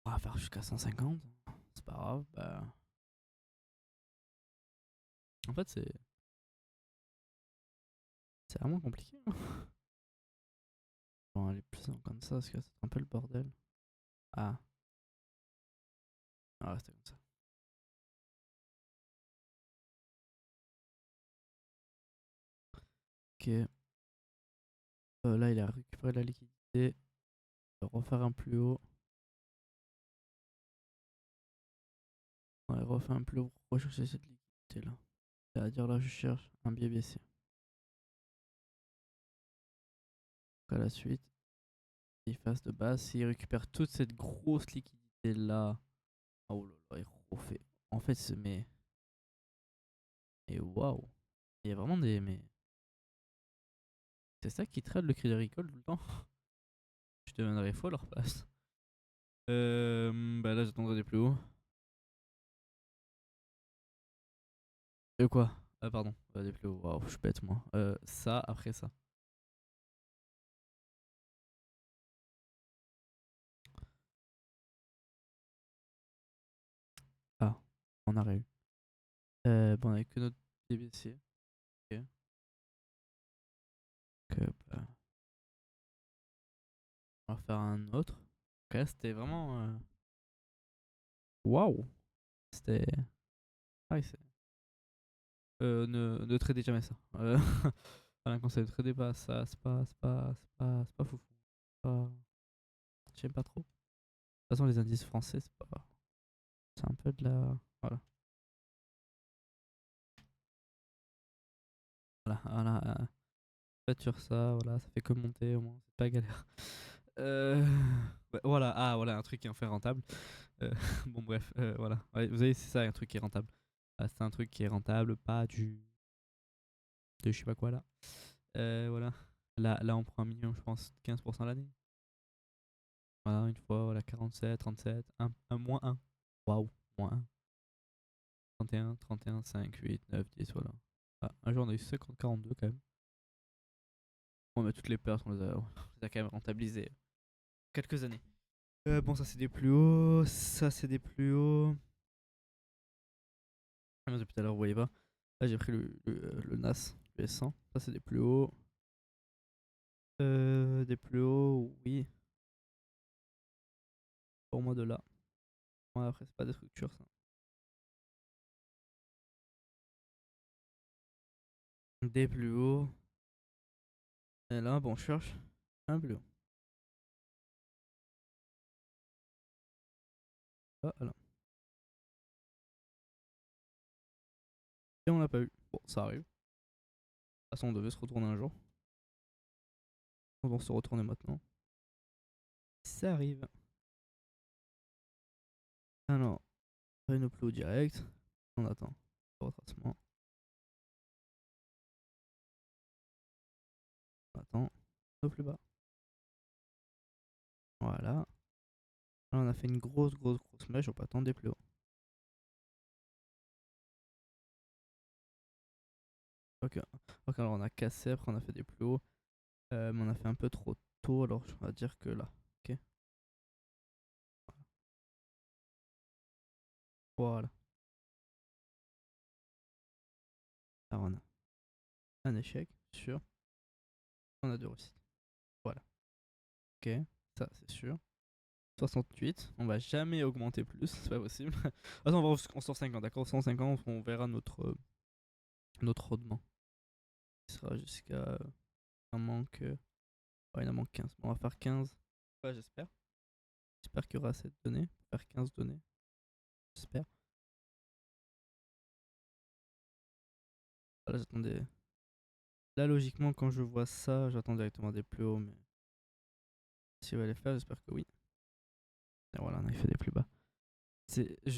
S1: On va faire jusqu'à 150. C'est pas grave. Bah. En fait, c'est vraiment compliqué, hein. On va aller plus en comme ça parce que c'est un peu le bordel. Ah, on va rester comme ça. Ok. Là, il a récupéré la liquidité. Je vais refaire un plus haut. Ouais, refaire un plus haut pour rechercher cette liquidité là. C'est-à-dire là, je cherche un biais baissier. Donc à la suite, il fasse de base, s'il récupère toute cette grosse liquidité là. Oh là là, il refait. En fait, mais waouh! Il y a vraiment des. Mais c'est ça qui trade le Crédit Agricole tout le temps? Je deviendrais fou à leur place. Bah là, j'attendrai des plus hauts. Quoi? Ah, pardon, des plus hauts. Waouh, je suis bête moi. Ça, après ça. Ah, on a réussi. Bon, on a que notre DBC. Ok. Donc, bah, on va faire un autre. Ok, c'était vraiment. Waouh! C'était. Ah, oui, ne tradez jamais ça. Voilà, quand ne tradez pas ça, c'est pas fou. Pas... J'aime pas trop. De toute façon, les indices français, c'est pas. C'est un peu de la. Voilà. Voilà. Faites sur ça, voilà, ça fait que monter au moins, c'est pas galère. Euh... bah, voilà, ah voilà, un truc qui est enfin rentable. Euh, bon bref, voilà. Ouais, vous voyez, c'est ça un truc qui est rentable. Ah, c'est un truc qui est rentable, pas du... de je sais pas quoi là. Voilà. Là, on prend un million, je pense, 15% l'année. Voilà, une fois, voilà, 47, 37, un moins un. Waouh, moins un. 31, 5, 8, 9, 10, voilà. Ah, un jour, on a eu 50, 42 quand même. Bon, mais toutes les pertes, on les a quand même rentabilisées quelques années. Bon, ça c'est des plus hauts, ça c'est des plus hauts. Ah, mais depuis tout à l'heure, vous voyez pas. Là, j'ai pris le NAS, le S100. Ça c'est des plus hauts. Des plus hauts, oui. Pour moi, de là. Ouais, après, c'est pas des structures, ça. Des plus hauts. Et là, bon, on cherche un plus haut. Ah, là. Et on l'a pas eu. Bon, ça arrive. De toute façon, on devait se retourner un jour. On va se retourner maintenant. Ça arrive. Alors, on nos plus haut direct. On attend. Retracement. On attend. Au plus bas. Voilà. Là, on a fait une grosse mèche. On peut attendre des plus hauts. Ok. Ok, alors on a cassé. Après, on a fait des plus hauts. Mais on a fait un peu trop tôt. Alors, on va dire que là. Ok. Voilà. Alors, on a un échec. Sûr. On a deux réussites. Voilà. Ok. Ça, c'est sûr. 68. On va jamais augmenter plus. C'est pas possible. Attends, on va jusqu'en 150. D'accord, 150, on verra notre rendement. Il sera jusqu'à. Un manque. Ouais, il en manque 15. Bon, on va faire 15. Ouais, j'espère. J'espère qu'il y aura assez de données. On va faire 15 données. J'espère. Voilà, j'attendais. Là, logiquement, quand je vois ça, j'attends directement des plus hauts. Mais si on va les faire, j'espère que oui. Et voilà, on a fait des plus bas.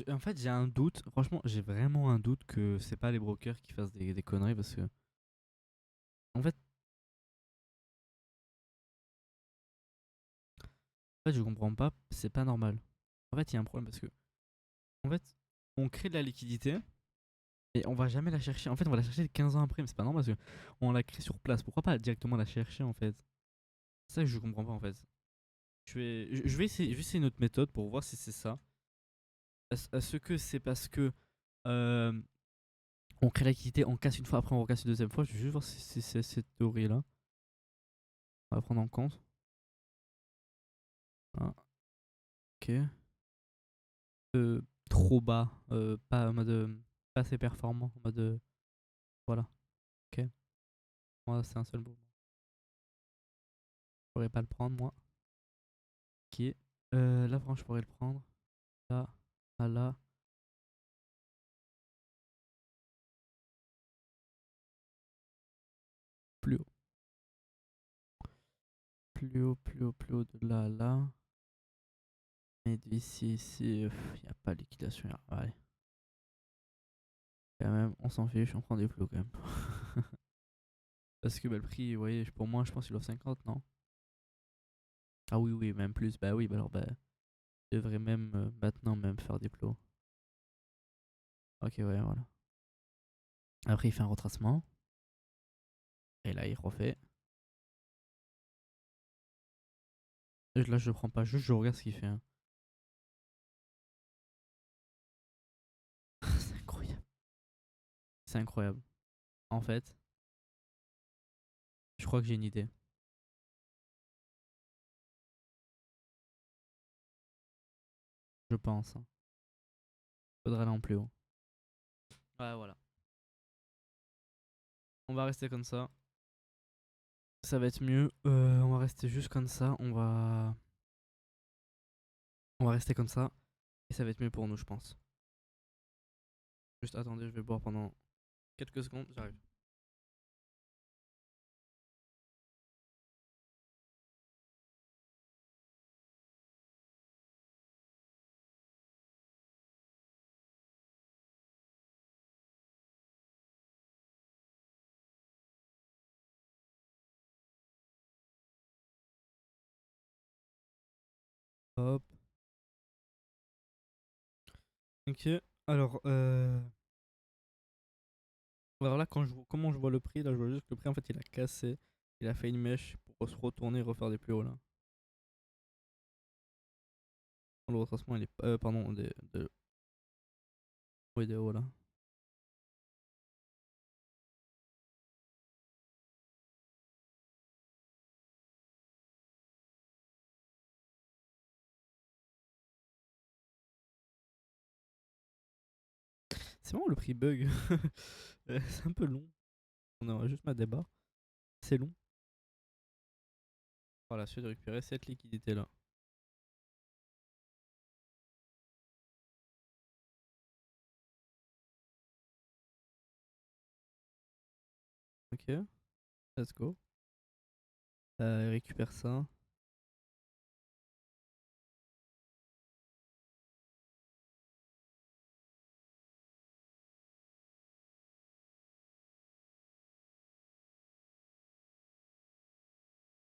S1: En fait, j'ai un doute. Franchement, j'ai vraiment un doute que c'est pas les brokers qui fassent des conneries parce que. En fait, je comprends pas. C'est pas normal. En fait, il y a un problème parce que. En fait, on crée de la liquidité et on va jamais la chercher. En fait, on va la chercher 15 ans après, mais c'est pas normal parce que on la crée sur place. Pourquoi pas directement la chercher en fait? C'est ça que je comprends pas en fait. Je vais essayer une autre méthode pour voir si c'est ça. Est-ce que c'est parce que euh, on crée la liquidité, on casse une fois, après on recasse une deuxième fois? Je vais juste voir si c'est cette théorie-là. On va prendre en compte. Ah, ok. Trop bas, pas en mode pas assez performant, en mode voilà. Ok. Moi, c'est un seul mouvement. Je pourrais pas le prendre, moi. Ok. Là, franchement, je pourrais le prendre. Là, là. Plus haut. Plus haut, plus haut, plus haut de là à là. Et d'ici, ici, il n'y a pas de liquidation. Allez. Quand même, on s'en fiche, on prend des plus hauts quand même. Parce que bah, le prix, vous voyez, pour moi, je pense qu'il offre 50, non? Ah oui, oui, même plus. Bah oui, bah alors, bah, je devrais même maintenant même faire des plots. Ok, ouais, voilà. Après, il fait un retracement. Et là, il refait. Et là, je le prends pas, juste je regarde ce qu'il fait, hein. C'est incroyable. C'est incroyable. En fait, je crois que j'ai une idée. Je pense, hein. Faudra aller en plus haut. Ouais, voilà. On va rester comme ça. Ça va être mieux. On va rester juste comme ça. On va rester comme ça. Et ça va être mieux pour nous, je pense. Juste attendez, je vais boire pendant quelques secondes. J'arrive. Hop. Ok. Alors, alors là, comment je vois le prix, là, je vois juste que le prix, en fait, il a cassé. Il a fait une mèche pour se retourner et refaire des plus hauts, là. Le retracement, il est... pardon, oui, des hauts, là. C'est vraiment le prix bug. C'est un peu long. On a juste ma débat. C'est long. Voilà, suite de récupérer cette liquidité-là. Ok, let's go. Il récupère ça.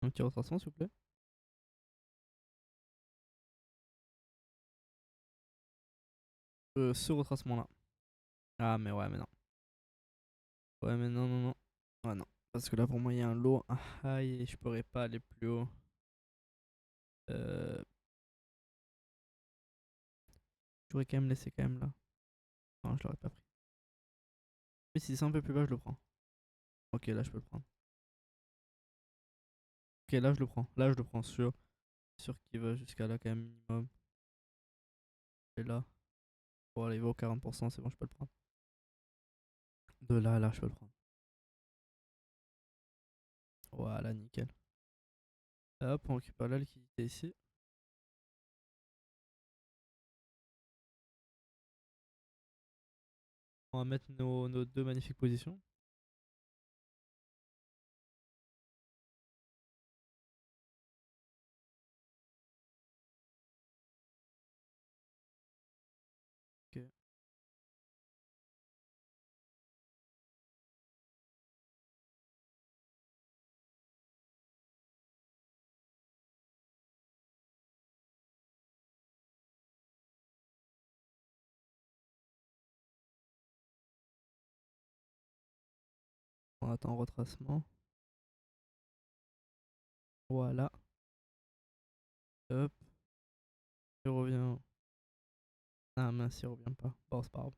S1: Un petit retracement, s'il vous plaît. Ce retracement-là. Ah, mais ouais, mais non. Ouais, mais non, non, non. Ouais, non. Parce que là, pour moi, il y a un lot. Ah, aïe, je pourrais pas aller plus haut. Euh... J'aurais quand même laissé quand même là. Non, je l'aurais pas pris. Mais si c'est un peu plus bas, je le prends. Ok, là, je peux le prendre. Ok, là, je le prends. Là, je le prends sûr. Sûr qu'il va jusqu'à là, quand même, minimum. Et là, pour arriver au 40%, c'est bon, je peux le prendre. De là à là, je peux le prendre. Voilà, nickel. Hop, on récupère la liquidité ici. On va mettre nos deux magnifiques positions. Ok. On attend retracement. Voilà. Hop. Il revient. Ah mince, il revient pas. Bon, c'est pas grave.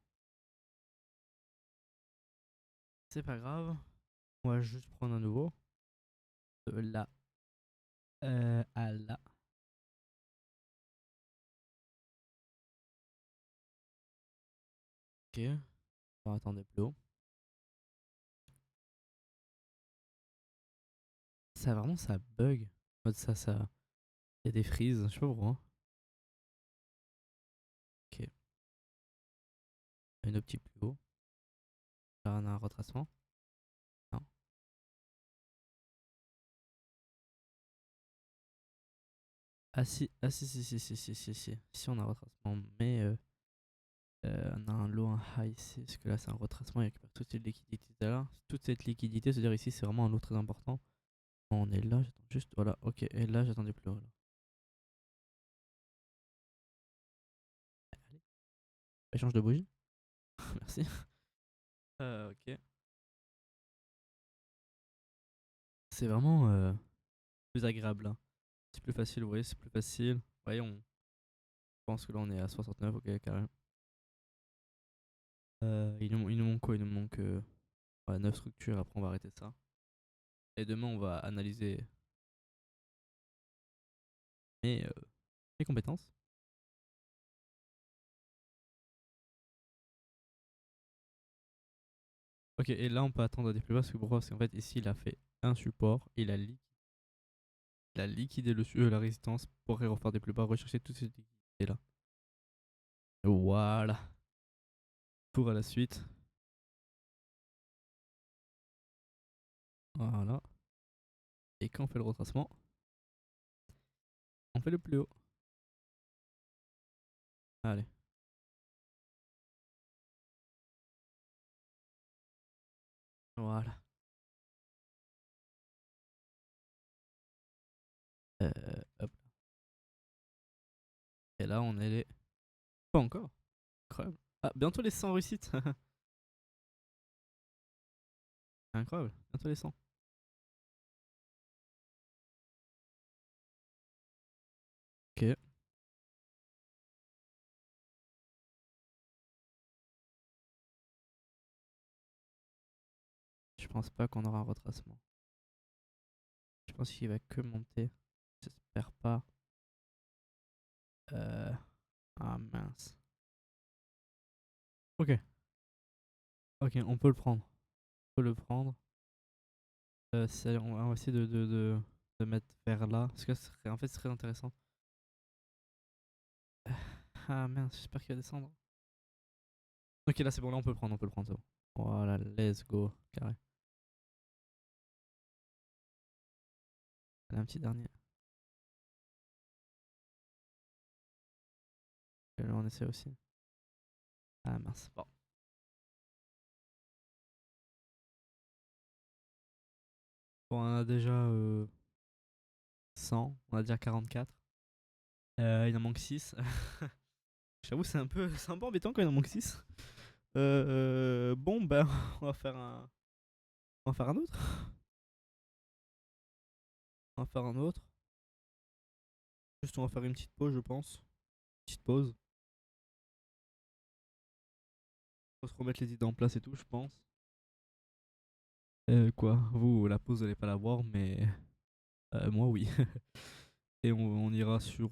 S1: C'est pas grave. On va juste prendre un nouveau. De là à là. Ok. On va attendre plus haut. Ça vraiment ça bug. En mode ça. Il y a des frises, je sais pas pourquoi. Ok. Une autre petite plus haut. Là, on a un retracement. Non. Ah si, ah si. Si on a un retracement, mais on a un low, un high ici. Parce que là, c'est un retracement, il récupère toute cette liquidité là. Toute cette liquidité, c'est-à-dire ici, c'est vraiment un low très important. On est là, j'attends juste. Voilà, ok. Et là, j'attendais plus haut. Là. Allez. Échange de bougie. Merci. Ok. C'est vraiment plus agréable là. C'est plus facile, vous voyez, c'est plus facile. Vous voyez, je pense que là on est à 69, ok, carré. Il nous manque quoi? Il nous manque 9 structures, après on va arrêter ça. Et demain on va analyser mes, euh, mes compétences. Ok, et là on peut attendre à des plus bas parce que pourquoi? Parce qu'en fait ici il a fait un support, il a liquidé la résistance pour refaire des plus bas, rechercher toutes ces liquidités là. Voilà. Pour à la suite. Voilà. Et quand on fait le retracement, on fait le plus haut. Allez. Voilà. Hop. Et là on est les... Pas encore. Incroyable. Ah, bientôt les 100 réussites. Incroyable. Bientôt les 100. Ok. Je pense pas qu'on aura un retracement. Je pense qu'il va que monter. J'espère pas. Euh... Ah mince. Ok. Ok, on peut le prendre. On peut le prendre. On va essayer de mettre vers là. Parce que en fait, c'est très intéressant. Ah mince, j'espère qu'il va descendre. Ok, là c'est bon, là on peut le prendre, c'est bon. Voilà, let's go. Carré. Allez, un petit dernier. Et là on essaie aussi. Ah mince. Bon. Bon, on a déjà 100, on a déjà 44. Il en manque 6. J'avoue, c'est un peu embêtant quand il en manque 6. Bon, ben, on va faire un. On va faire un autre. On va faire un autre. Juste, on va faire une petite pause, je pense. Petite pause. Faut se remettre les idées en place et tout, je pense. Quoi? Vous, la pause, vous allez pas la voir, mais moi, oui. Et on ira sur.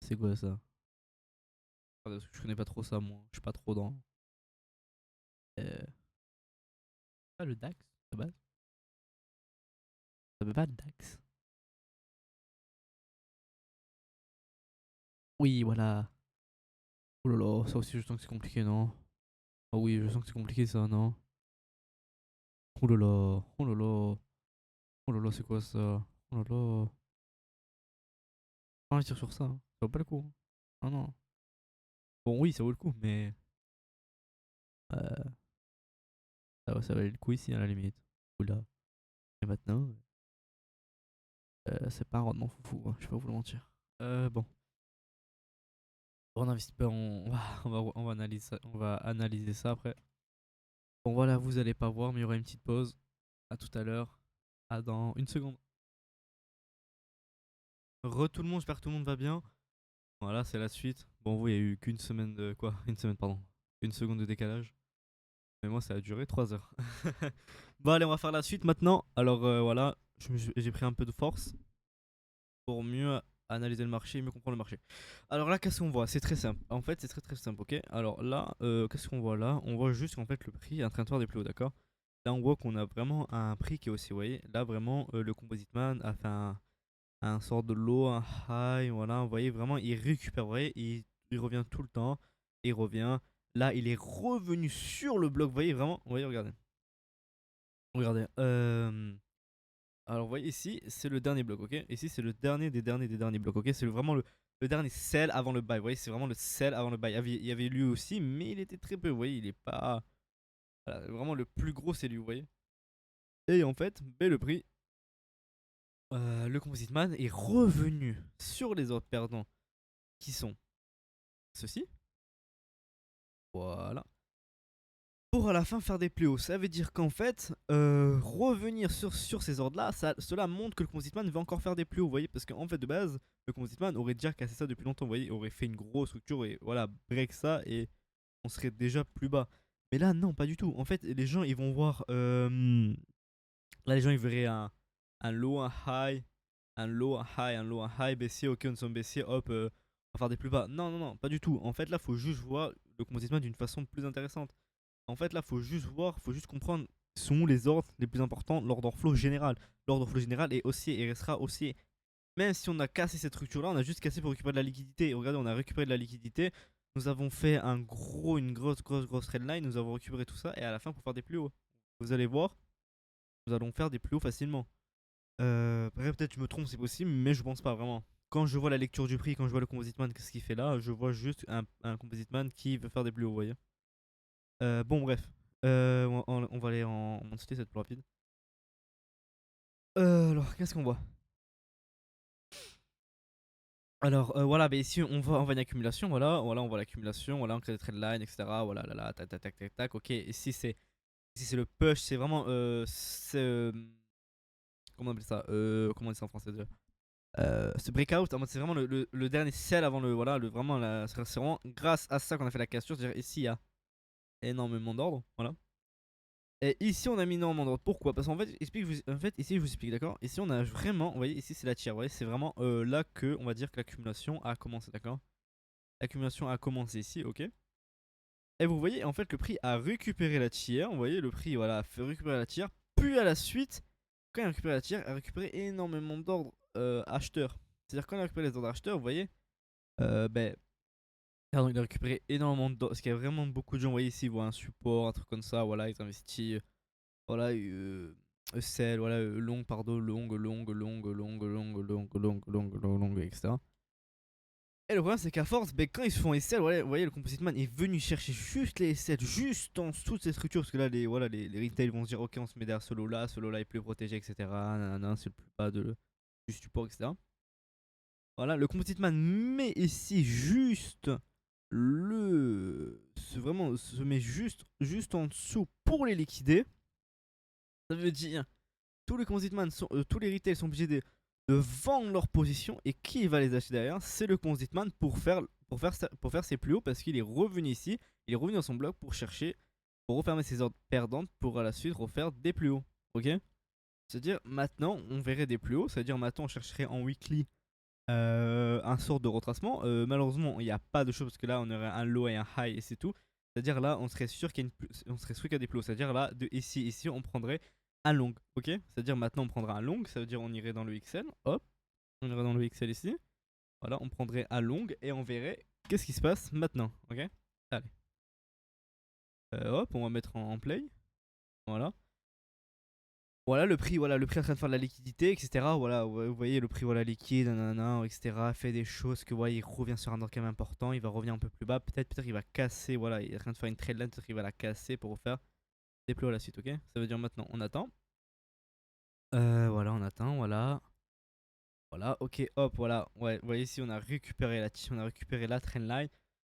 S1: C'est quoi ça? Parce que je connais pas trop ça, moi. Je suis pas trop dans. Euh... Pas le DAX, à la base. Ça s'appelle pas le DAX. Oui, voilà. Oh là là, ça aussi, je sens que c'est compliqué, non? Ah oui, je sens que c'est compliqué ça, non? Oh là là, oh là là, oh là là, c'est quoi ça? Oh là là. Pas investir sur ça, hein. Ça vaut pas le coup, hein. Ah non. Bon, oui, ça vaut le coup, mais euh, ça valait le coup ici, à la limite. Oula. Et maintenant, c'est pas un rendement foufou, hein, je vais pas vous le mentir. Bon. On investit pas, on va analyser ça après. Bon, voilà, vous allez pas voir, mais il y aura une petite pause. À tout à l'heure. À dans une seconde. Tout le monde, j'espère que tout le monde va bien. Voilà, c'est la suite. Bon, vous, il y a eu qu'une semaine de. Quoi? Une semaine, pardon. Une seconde de décalage. Mais moi, ça a duré 3 heures. Bon, allez, on va faire la suite maintenant. Alors, voilà, j'ai pris un peu de force pour mieux analyser le marché et mieux comprendre le marché. Alors là, qu'est-ce qu'on voit? C'est très simple. En fait, c'est très très simple, ok? Alors là, qu'est-ce qu'on voit là? On voit juste qu'en fait, le prix est en train de faire des plus hauts, d'accord? là on voit qu'on a vraiment un prix qui est aussi, vous voyez. Là vraiment le Composite Man a fait un sort de low, un high, voilà, vous voyez vraiment il récupère, vous voyez, il revient tout le temps, il revient. Là il est revenu sur le bloc, vous voyez vraiment, vous voyez, regardez. Regardez, alors vous voyez ici c'est le dernier bloc, ok. Ici c'est le dernier des derniers blocs, ok. C'est vraiment le dernier sell avant le buy, vous voyez, c'est vraiment le sell avant le buy. Il y avait lui aussi, mais il était très peu, vous voyez, il est pas... Voilà, vraiment le plus gros c'est lui, vous voyez. Et en fait, ben, le prix, le Composite Man est revenu sur les ordres perdants qui sont ceux-ci. Voilà. Pour à la fin faire des plus hauts. Ça veut dire qu'en fait, revenir sur ces ordres-là, cela montre que le Composite Man va encore faire des plus hauts, vous voyez. Parce qu'en fait, de base, le Composite Man aurait déjà cassé ça depuis longtemps, vous voyez. Il aurait fait une grosse structure et voilà, break ça et on serait déjà plus bas. Mais là, non, pas du tout. En fait, les gens, ils vont voir... là, les gens, ils verraient un low, un high, un low, un high, un low, un high, baissier, ok, on sommes baissiers, hop, on va faire des plus bas. Non, non, non, pas du tout. En fait, là, faut juste voir le Composite Man d'une façon plus intéressante. En fait, là, faut juste voir, faut juste comprendre sont où les ordres les plus importants, l'ordre flow général. L'ordre flow général est haussier et restera haussier. Même si on a cassé cette structure-là, on a juste cassé pour récupérer de la liquidité. Et regardez, on a récupéré de la liquidité. Nous avons fait une grosse trendline. Nous avons récupéré tout ça. Et à la fin, pour faire des plus hauts. Vous allez voir, nous allons faire des plus hauts facilement. Après, peut-être je me trompe, c'est possible, mais je pense pas vraiment. Quand je vois la lecture du prix, quand je vois le Composite Man, qu'est-ce qu'il fait là, je vois juste un Composite Man qui veut faire des plus hauts, vous voyez. Bon, bref. On va aller en monster, c'est plus rapide. Alors, qu'est-ce qu'on voit? Alors, voilà, bah ici on voit une accumulation, voilà, on voit l'accumulation, voilà, on crée des trendlines, etc. Voilà, là, là, tac, tac, tac, tac, tac, ok. Ici c'est le push, c'est vraiment, comment on appelle ça? Comment on dit ça en français déjà? Ce breakout, en mode, c'est vraiment le dernier sell avant le, voilà, vraiment, c'est vraiment grâce à ça qu'on a fait la cassure, c'est-à-dire ici il y a énormément d'ordre, voilà. Et ici on a mis énormément d'ordre. Pourquoi? Parce qu'en fait, en fait, ici je vous explique, d'accord. Ici on a vraiment, vous voyez, ici c'est la tier, vous voyez, c'est vraiment là que on va dire que l'accumulation a commencé, d'accord. L'accumulation a commencé ici, ok. Et vous voyez, en fait, le prix a récupéré la tier, vous voyez, le prix, voilà, a fait récupérer la tier. Puis à la suite, quand il a récupéré la tier, il a récupéré énormément d'ordres acheteurs. C'est-à-dire quand il a récupéré les ordres acheteurs, vous voyez, ben, pardon, il a récupéré énormément d'ordres. Parce qu'il y a vraiment beaucoup de gens, vous voyez ici, ils voient un support, un truc comme ça, voilà, ils investissent. Voilà, sell, voilà, long, pardon, long, etc. Et le problème, c'est qu'à force, ben, quand ils se font SL, voilà, vous voyez, le Composite Man est venu chercher juste les SL, juste en dessous de ces structures. Parce que là, voilà, les retail vont se dire, ok, on se met derrière ce lot là est plus protégé, etc. Nanana, c'est le plus bas du support, etc. Voilà, le Composite Man met ici juste vraiment, se met juste en dessous pour les liquider. Ça veut dire tous les Composite sont, tous les retails sont obligés de vendre leur position. Et qui va les acheter derrière? C'est le Composite Man pour faire ses plus hauts. Parce qu'il est revenu ici, il est revenu dans son bloc pour chercher, pour refermer ses ordres perdantes pour à la suite refaire des plus hauts. Ok. C'est-à-dire maintenant on verrait des plus hauts, c'est-à-dire maintenant on chercherait en weekly un sort de retracement. Malheureusement il n'y a pas de chose parce que là on aurait un low et un high et c'est tout. C'est-à-dire là on serait sûr qu'il y a des plus hauts. C'est-à-dire là ici on prendrait un long, ok. C'est-à-dire maintenant on prendra un long, ça veut dire on irait dans le XL, hop, on irait dans le XL ici. Voilà, on prendrait un long et on verrait qu'est-ce qui se passe maintenant, ok. Allez, hop, on va mettre en play, voilà. Voilà, le prix est en train de faire de la liquidité, etc. Voilà, vous voyez le prix, voilà, liquide, nanana, etc. Fait des choses que, voilà, il revient sur un ordre quand même important, il va revenir un peu plus bas, peut-être il va casser, voilà, il est en train de faire une trade line, peut-être qu'il va la casser pour refaire des plus à la suite, ok. Ça veut dire maintenant, on attend. Voilà, on attend, voilà. Voilà, ok, hop, voilà. Ouais, vous voyez ici, on a récupéré la trendline.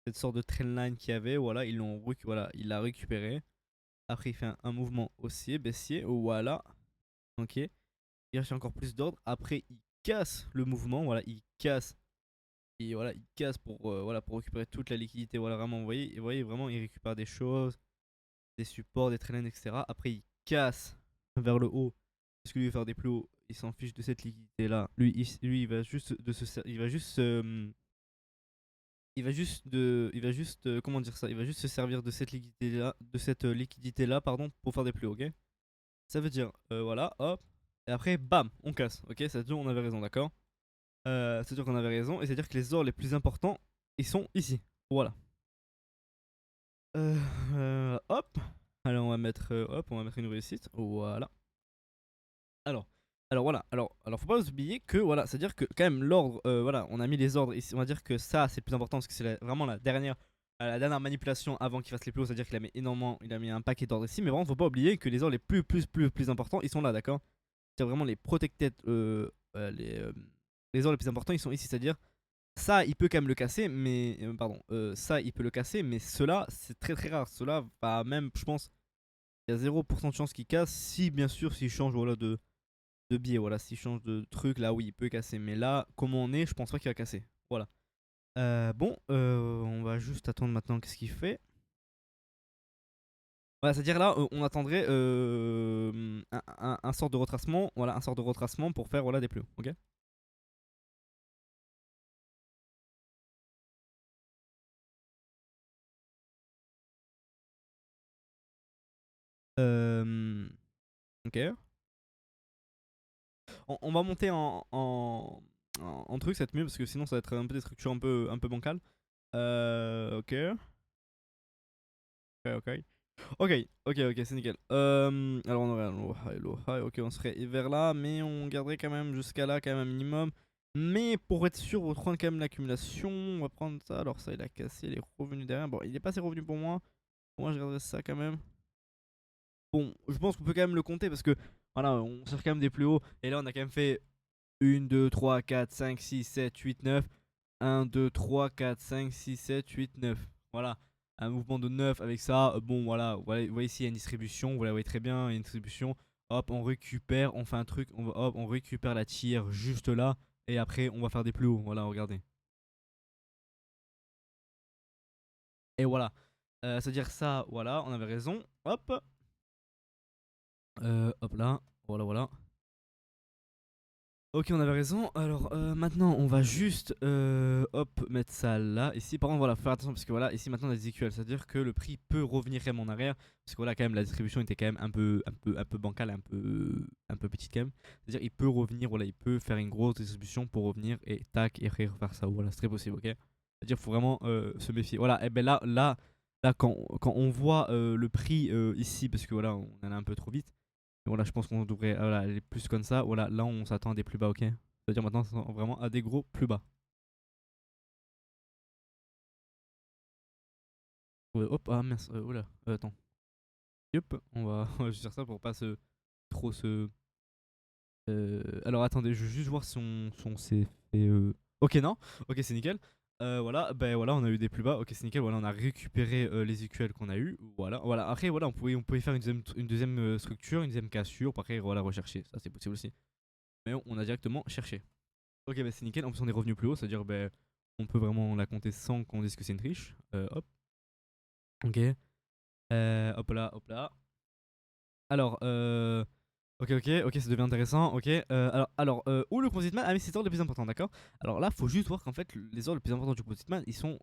S1: Cette sorte de trendline qu'il y avait, voilà, voilà, il l'a récupéré. Après, il fait un mouvement haussier, baissier, voilà. Ok. Il cherche encore plus d'ordre. Après, il casse le mouvement, voilà, il casse. Et voilà, il casse voilà, pour récupérer toute la liquidité. Voilà, vraiment, vous voyez, vraiment, il récupère des choses, des supports, des trendlines, etc. Après, il casse vers le haut. Parce que lui, il va faire des plus hauts. Il s'en fiche de cette liquidité là. Lui, il va juste il va juste comment dire ça, il va juste se servir de cette liquidité là, pardon, pour faire des plus hauts, ok. Ça veut dire, voilà, hop. Et après, bam, on casse. Ok, ça veut dire on avait raison, d'accord. Ça veut dire qu'on avait raison. Et c'est à dire que les ors les plus importants, ils sont ici. Voilà. Hop. Alors on va mettre, hop, on va mettre une réussite. Voilà. Alors, alors voilà. Alors faut pas oublier que voilà, c'est à dire que quand même l'ordre, voilà, on a mis les ordres ici. On va dire que ça c'est le plus important parce que c'est vraiment la dernière manipulation avant qu'il fasse les plus hauts. C'est à dire qu'il a mis énormément, il a mis un paquet d'ordres ici. Mais vraiment faut pas oublier que les ordres les plus importants, ils sont là, d'accord. C'est vraiment les protected, les ordres les plus importants, ils sont ici. C'est à dire ça, il peut quand même le casser, mais pardon, ça, il peut le casser, mais cela, c'est très très rare. Cela va même, je pense, il y a 0% de chance qu'il casse. Si, bien sûr, s'il change voilà, de biais, voilà, s'il change de truc, là, oui, il peut casser. Mais là, comment on est, je pense pas qu'il va casser. Voilà. Bon, on va juste attendre maintenant qu'est-ce qu'il fait. Voilà, c'est-à-dire là, on attendrait un sort de retracement, voilà, un sort de retracement pour faire voilà, des plus hauts, ok. Ok. On va monter en truc, ça va être mieux parce que sinon ça va être un peu des structures un peu bancales. Ok. Ok. Ok, ok, c'est nickel. Alors on aurait un low high, ok, on serait vers là, mais on garderait quand même jusqu'à là, quand même un minimum. Mais pour être sûr, on va prendre quand même l'accumulation. On va prendre ça. Alors ça, il a cassé, il est revenu derrière. Bon, il est pas assez revenu pour moi. Pour moi, je garderais ça quand même. Bon, je pense qu'on peut quand même le compter parce que voilà, on sort quand même des plus hauts. Et là, on a quand même fait 1, 2, 3, 4, 5, 6, 7, 8, 9. 1, 2, 3, 4, 5, 6, 7, 8, 9. Voilà. Un mouvement de 9 avec ça. Bon, voilà. Vous voyez ici, il y a une distribution. Vous la voyez très bien. Il y a une distribution. Hop, on récupère. On fait un truc. Hop, on récupère la tire juste là. Et après, on va faire des plus hauts. Voilà, regardez. Et voilà. C'est-à-dire ça, voilà, on avait raison. Hop. Hop là. Voilà, voilà. Ok, on avait raison. Alors maintenant, on va juste hop mettre ça là. Ici, par contre, voilà, faut faire attention parce que voilà, ici maintenant on a des écuelles, c'est-à-dire que le prix peut revenir quand même en arrière parce que voilà, quand même la distribution était quand même un peu bancale, un peu petite quand même. C'est-à-dire il peut revenir, voilà, il peut faire une grosse distribution pour revenir et tac et après refaire ça. Voilà, c'est très possible, ok. C'est-à-dire faut vraiment se méfier. Voilà, et ben là quand on voit le prix ici parce que voilà, on en a un peu trop vite. Voilà, je pense qu'on devrait voilà, aller plus comme ça. Voilà, là on s'attend à des plus bas, ok. C'est-à-dire maintenant on s'attend vraiment à des gros plus bas. Ouais, hop, ah mince, oula, attends. Hop, on va juste faire ça pour pas trop se. Alors attendez, je veux juste voir si on s'est fait. Ok, non, ok, c'est nickel. Voilà, ben voilà, on a eu des plus bas. Ok, c'est nickel. Voilà, on a récupéré les EQL qu'on a eu. Voilà, voilà. Après, voilà, on pouvait faire une deuxième structure, une deuxième cassure. Après, voilà, rechercher. Ça, c'est possible aussi. Mais on a directement cherché. Ok, bah c'est nickel. En plus, on est revenu plus haut, c'est-à-dire bah, on peut vraiment la compter sans qu'on dise que c'est une triche. Hop. Ok. Hop là, hop là. Alors, ok, ça devient intéressant. Ok. Où le Composite Man a mis ses ordres les plus importants, d'accord. Alors là, faut juste voir qu'en fait, les ordres les plus importants du Composite Man, ils sont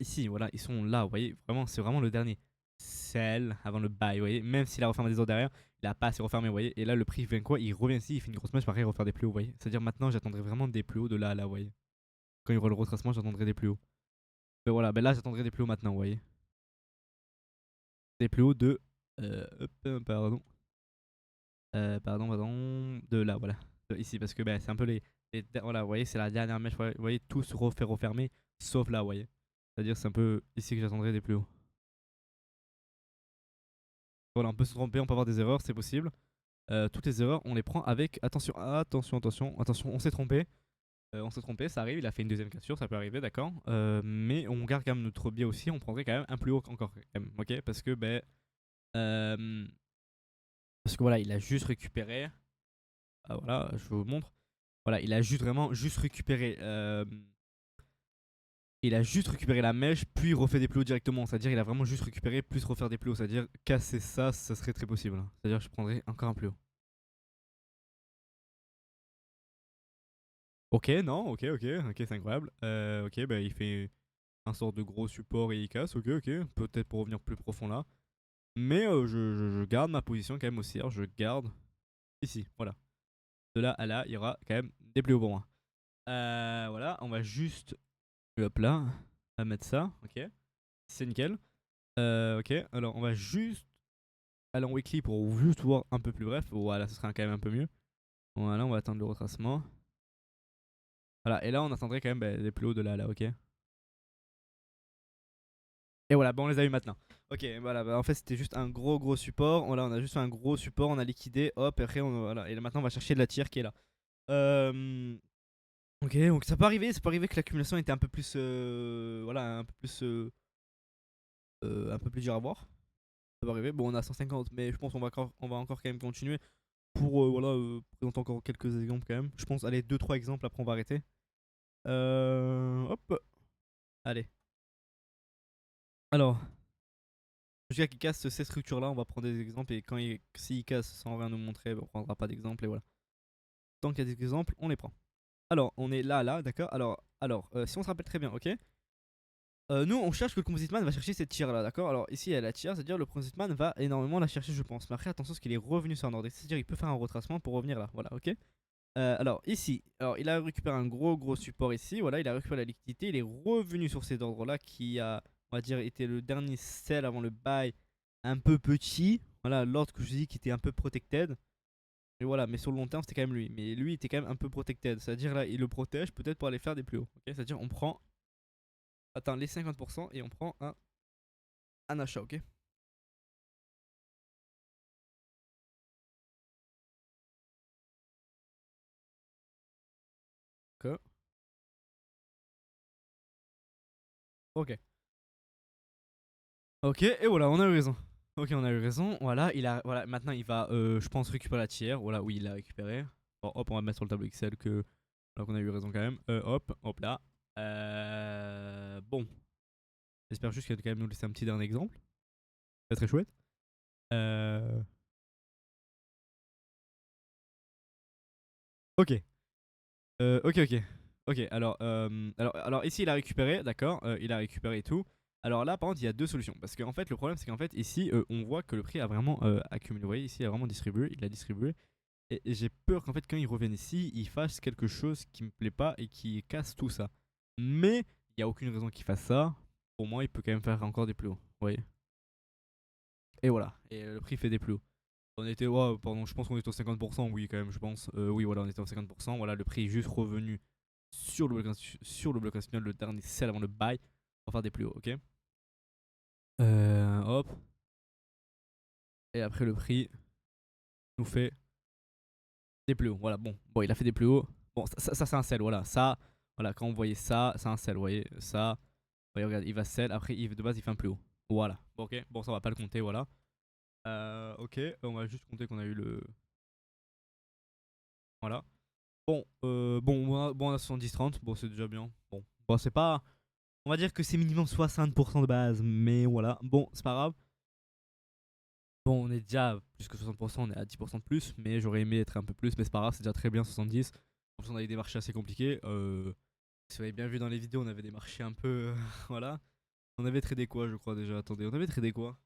S1: ici, voilà, ils sont là, vous voyez. Vraiment, c'est vraiment le dernier. Celle avant le buy, vous voyez. Même s'il a refermé des ordres derrière, il a pas assez refermé, vous voyez. Et là, le prix il vient quoi. Il revient ici, il fait une grosse match, pareil, refaire des plus hauts, vous voyez. C'est-à-dire maintenant, j'attendrai vraiment des plus hauts de là à là, vous voyez. Quand il y aura le retracement, j'attendrai des plus hauts. Mais voilà, ben là, j'attendrai des plus hauts maintenant, vous voyez. Des plus hauts de. Pardon. Pardon. De là, voilà. Ici, parce que ben, c'est un peu voilà, vous voyez, c'est la dernière mèche. Vous voyez, tout se refait refermer, sauf là, vous voyez. C'est-à-dire, c'est un peu ici que j'attendrai des plus hauts. Voilà, on peut se tromper, on peut avoir des erreurs, c'est possible. Toutes les erreurs, on les prend avec. Attention, attention, on s'est trompé, ça arrive, il a fait une deuxième cassure, ça peut arriver, d'accord. Mais on garde quand même notre biais aussi, on prendrait quand même un plus haut encore, quand même, ok. Euh, parce que voilà, il a juste récupéré. Ah, voilà, je vous montre. Voilà, il a juste vraiment juste récupéré. Il a juste récupéré la mèche, puis refait des plus hauts directement. C'est-à-dire, il a vraiment juste récupéré, plus refaire des plus hauts. C'est-à-dire, casser ça, ça serait très possible, hein. C'est-à-dire, je prendrais encore un plus haut. Ok, non, ok, c'est incroyable. Ok, bah il fait un sort de gros support et il casse, ok. Peut-être pour revenir plus profond là. Mais je garde ma position quand même haussière. Je garde ici, voilà. De là à là, il y aura quand même des plus hauts pour moi. Voilà, on va juste, hop là, on va mettre ça, ok. C'est nickel. Ok, alors on va juste aller en weekly pour juste voir un peu plus bref. Voilà, ce sera quand même un peu mieux. Voilà, on va attendre le retracement. Voilà, et là on attendrait quand même les plus hauts de là à là, ok. Et voilà, bon, on les a eu maintenant. Ok, voilà, en fait c'était juste un gros support. Voilà, on a juste fait un gros support, on a liquidé, hop, et après voilà. Et là maintenant on va chercher de la tier qui est là. Ok, donc ça peut arriver que l'accumulation était un peu plus, voilà, un peu plus dur à voir. Ça peut arriver. Bon, on a 150, mais je pense on va encore quand même continuer pour, voilà, présenter encore quelques exemples quand même. Je pense, allez, deux trois exemples, après on va arrêter. Hop, allez. Alors, jusqu'à qu'il casse ces structures-là, on va prendre des exemples et s'il casse sans rien nous montrer, on prendra pas d'exemple et voilà. Tant qu'il y a des exemples, on les prend. Alors, on est là, d'accord. Alors, si on se rappelle très bien, ok. Nous, on cherche que le Composite Man va chercher cette tier là, d'accord. Alors, ici, il y a la tier, c'est-à-dire le Composite Man va énormément la chercher, je pense. Mais après, attention, parce qu'il est revenu sur un ordre, c'est-à-dire il peut faire un retracement pour revenir là, voilà, ok. Alors, ici, alors, il a récupéré un gros support ici, voilà, il a récupéré la liquidité, il est revenu sur cet ordre là qui a, on va dire, été le dernier sell avant le buy, un peu petit. Voilà, l'ordre que je dis qui était un peu protected. Et voilà, mais sur le long terme, c'était quand même lui. Mais lui, il était quand même un peu protected. C'est-à-dire là, il le protège peut-être pour aller faire des plus hauts. Ok, c'est-à-dire on prend, attends, les 50% et on prend un achat, ok. Ok. Ok. Ok, et voilà, on a eu raison. Ok, on a eu raison. Voilà, voilà, maintenant il va, je pense, récupérer la tiers. Voilà, oui, il l'a récupéré. Bon, hop, on va mettre sur le tableau Excel que, alors qu'on a eu raison quand même. Hop là. Bon, j'espère juste qu'elle va quand même nous laisser un petit dernier exemple. C'est très chouette. Euh, ok. Ok. Ok, alors ici il a récupéré, d'accord, il a récupéré et tout. Alors là, par contre, il y a deux solutions. Parce qu'en fait, le problème, c'est qu'en fait, ici, on voit que le prix a vraiment accumulé. Vous voyez, ici, il a vraiment distribué, il a distribué. Et j'ai peur qu'en fait, quand il revienne ici, il fasse quelque chose qui me plaît pas et qui casse tout ça. Mais il n'y a aucune raison qu'il fasse ça. Pour moi, il peut quand même faire encore des plus hauts. Vous voyez. Et voilà. Et le prix fait des plus hauts. On était, ouais, pardon, je pense qu'on était au 50%, oui, quand même, je pense. Oui, voilà, on était au 50%. Voilà, le prix est juste revenu sur le bloc institutionnel, le dernier sell avant le buy, pour faire des plus hauts, ok. Hop. Et après, le prix nous fait des plus hauts. Voilà, bon, il a fait des plus hauts. Bon, ça c'est un sell, voilà. Ça, voilà, quand vous voyez ça, c'est un sell, vous voyez. Ça, voyez, regarde, il va sell, après, de base, il fait un plus haut. Voilà, bon, ok. Bon, ça, on va pas le compter, voilà. Ok, on va juste compter qu'on a eu le. Voilà. Bon, on a 70-30, bon, c'est déjà bien. Bon, c'est pas. On va dire que c'est minimum 60% de base, mais voilà. Bon, c'est pas grave. Bon, on est déjà plus que 60%, on est à 10% de plus, mais j'aurais aimé être un peu plus, mais c'est pas grave, c'est déjà très bien 70. En plus, on avait des marchés assez compliqués. Si vous avez bien vu dans les vidéos, on avait des marchés un peu. Voilà. On avait tradé quoi, je crois déjà. Attendez, on avait tradé quoi.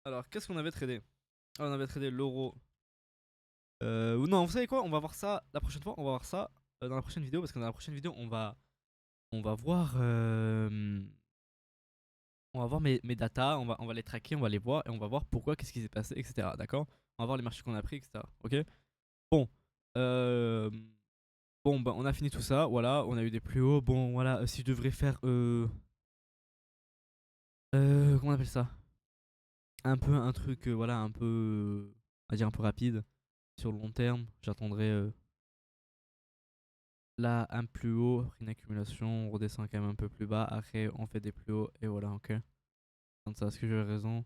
S1: Alors, qu'est-ce qu'on avait tradé? Ah, on avait tradé l'euro. Ou non, vous savez quoi? On va voir ça la prochaine fois. On va voir ça dans la prochaine vidéo, parce que dans la prochaine vidéo, on va voir. On va voir mes datas, on va les traquer, on va les voir et on va voir pourquoi, qu'est-ce qui s'est passé, etc. D'accord? On va voir les marchés qu'on a pris, etc. Ok? Bon. Euh, bon, bah, on a fini tout ça. Voilà, on a eu des plus hauts. Bon, voilà, si je devrais faire. Comment on appelle ça? Un peu un truc, voilà, un peu. On va dire un peu rapide. Sur le long terme, j'attendrai là un plus haut, après une accumulation, on redescend quand même un peu plus bas. Après, on fait des plus hauts et voilà, ok? Comme ça, est-ce que j'ai raison?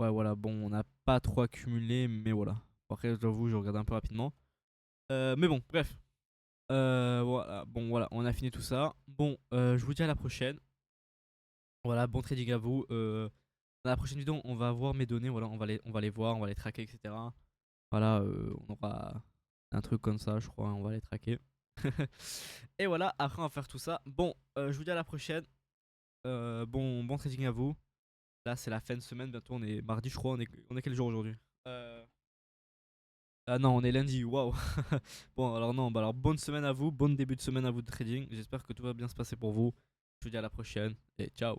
S1: Ouais, voilà, bon, on n'a pas trop accumulé, mais voilà. Après, j'avoue, je regarde un peu rapidement. Mais bon, bref. Voilà, bon, voilà, on a fini tout ça. Bon, je vous dis à la prochaine. Voilà, bon trading à vous. Dans la prochaine vidéo, on va voir mes données. Voilà, on va les voir, on va les traquer, etc. Voilà, on aura un truc comme ça, je crois. On va les traquer. Et voilà, après on va faire tout ça. Bon, je vous dis à la prochaine. Bon trading à vous. Là, c'est la fin de semaine. Bientôt, on est mardi, je crois. On est quel jour aujourd'hui? euh... Ah non, on est lundi. Waouh. Bon, alors non. Bah alors, bonne semaine à vous. Bon début de semaine à vous de trading. J'espère que tout va bien se passer pour vous. Je vous dis à la prochaine. Et ciao.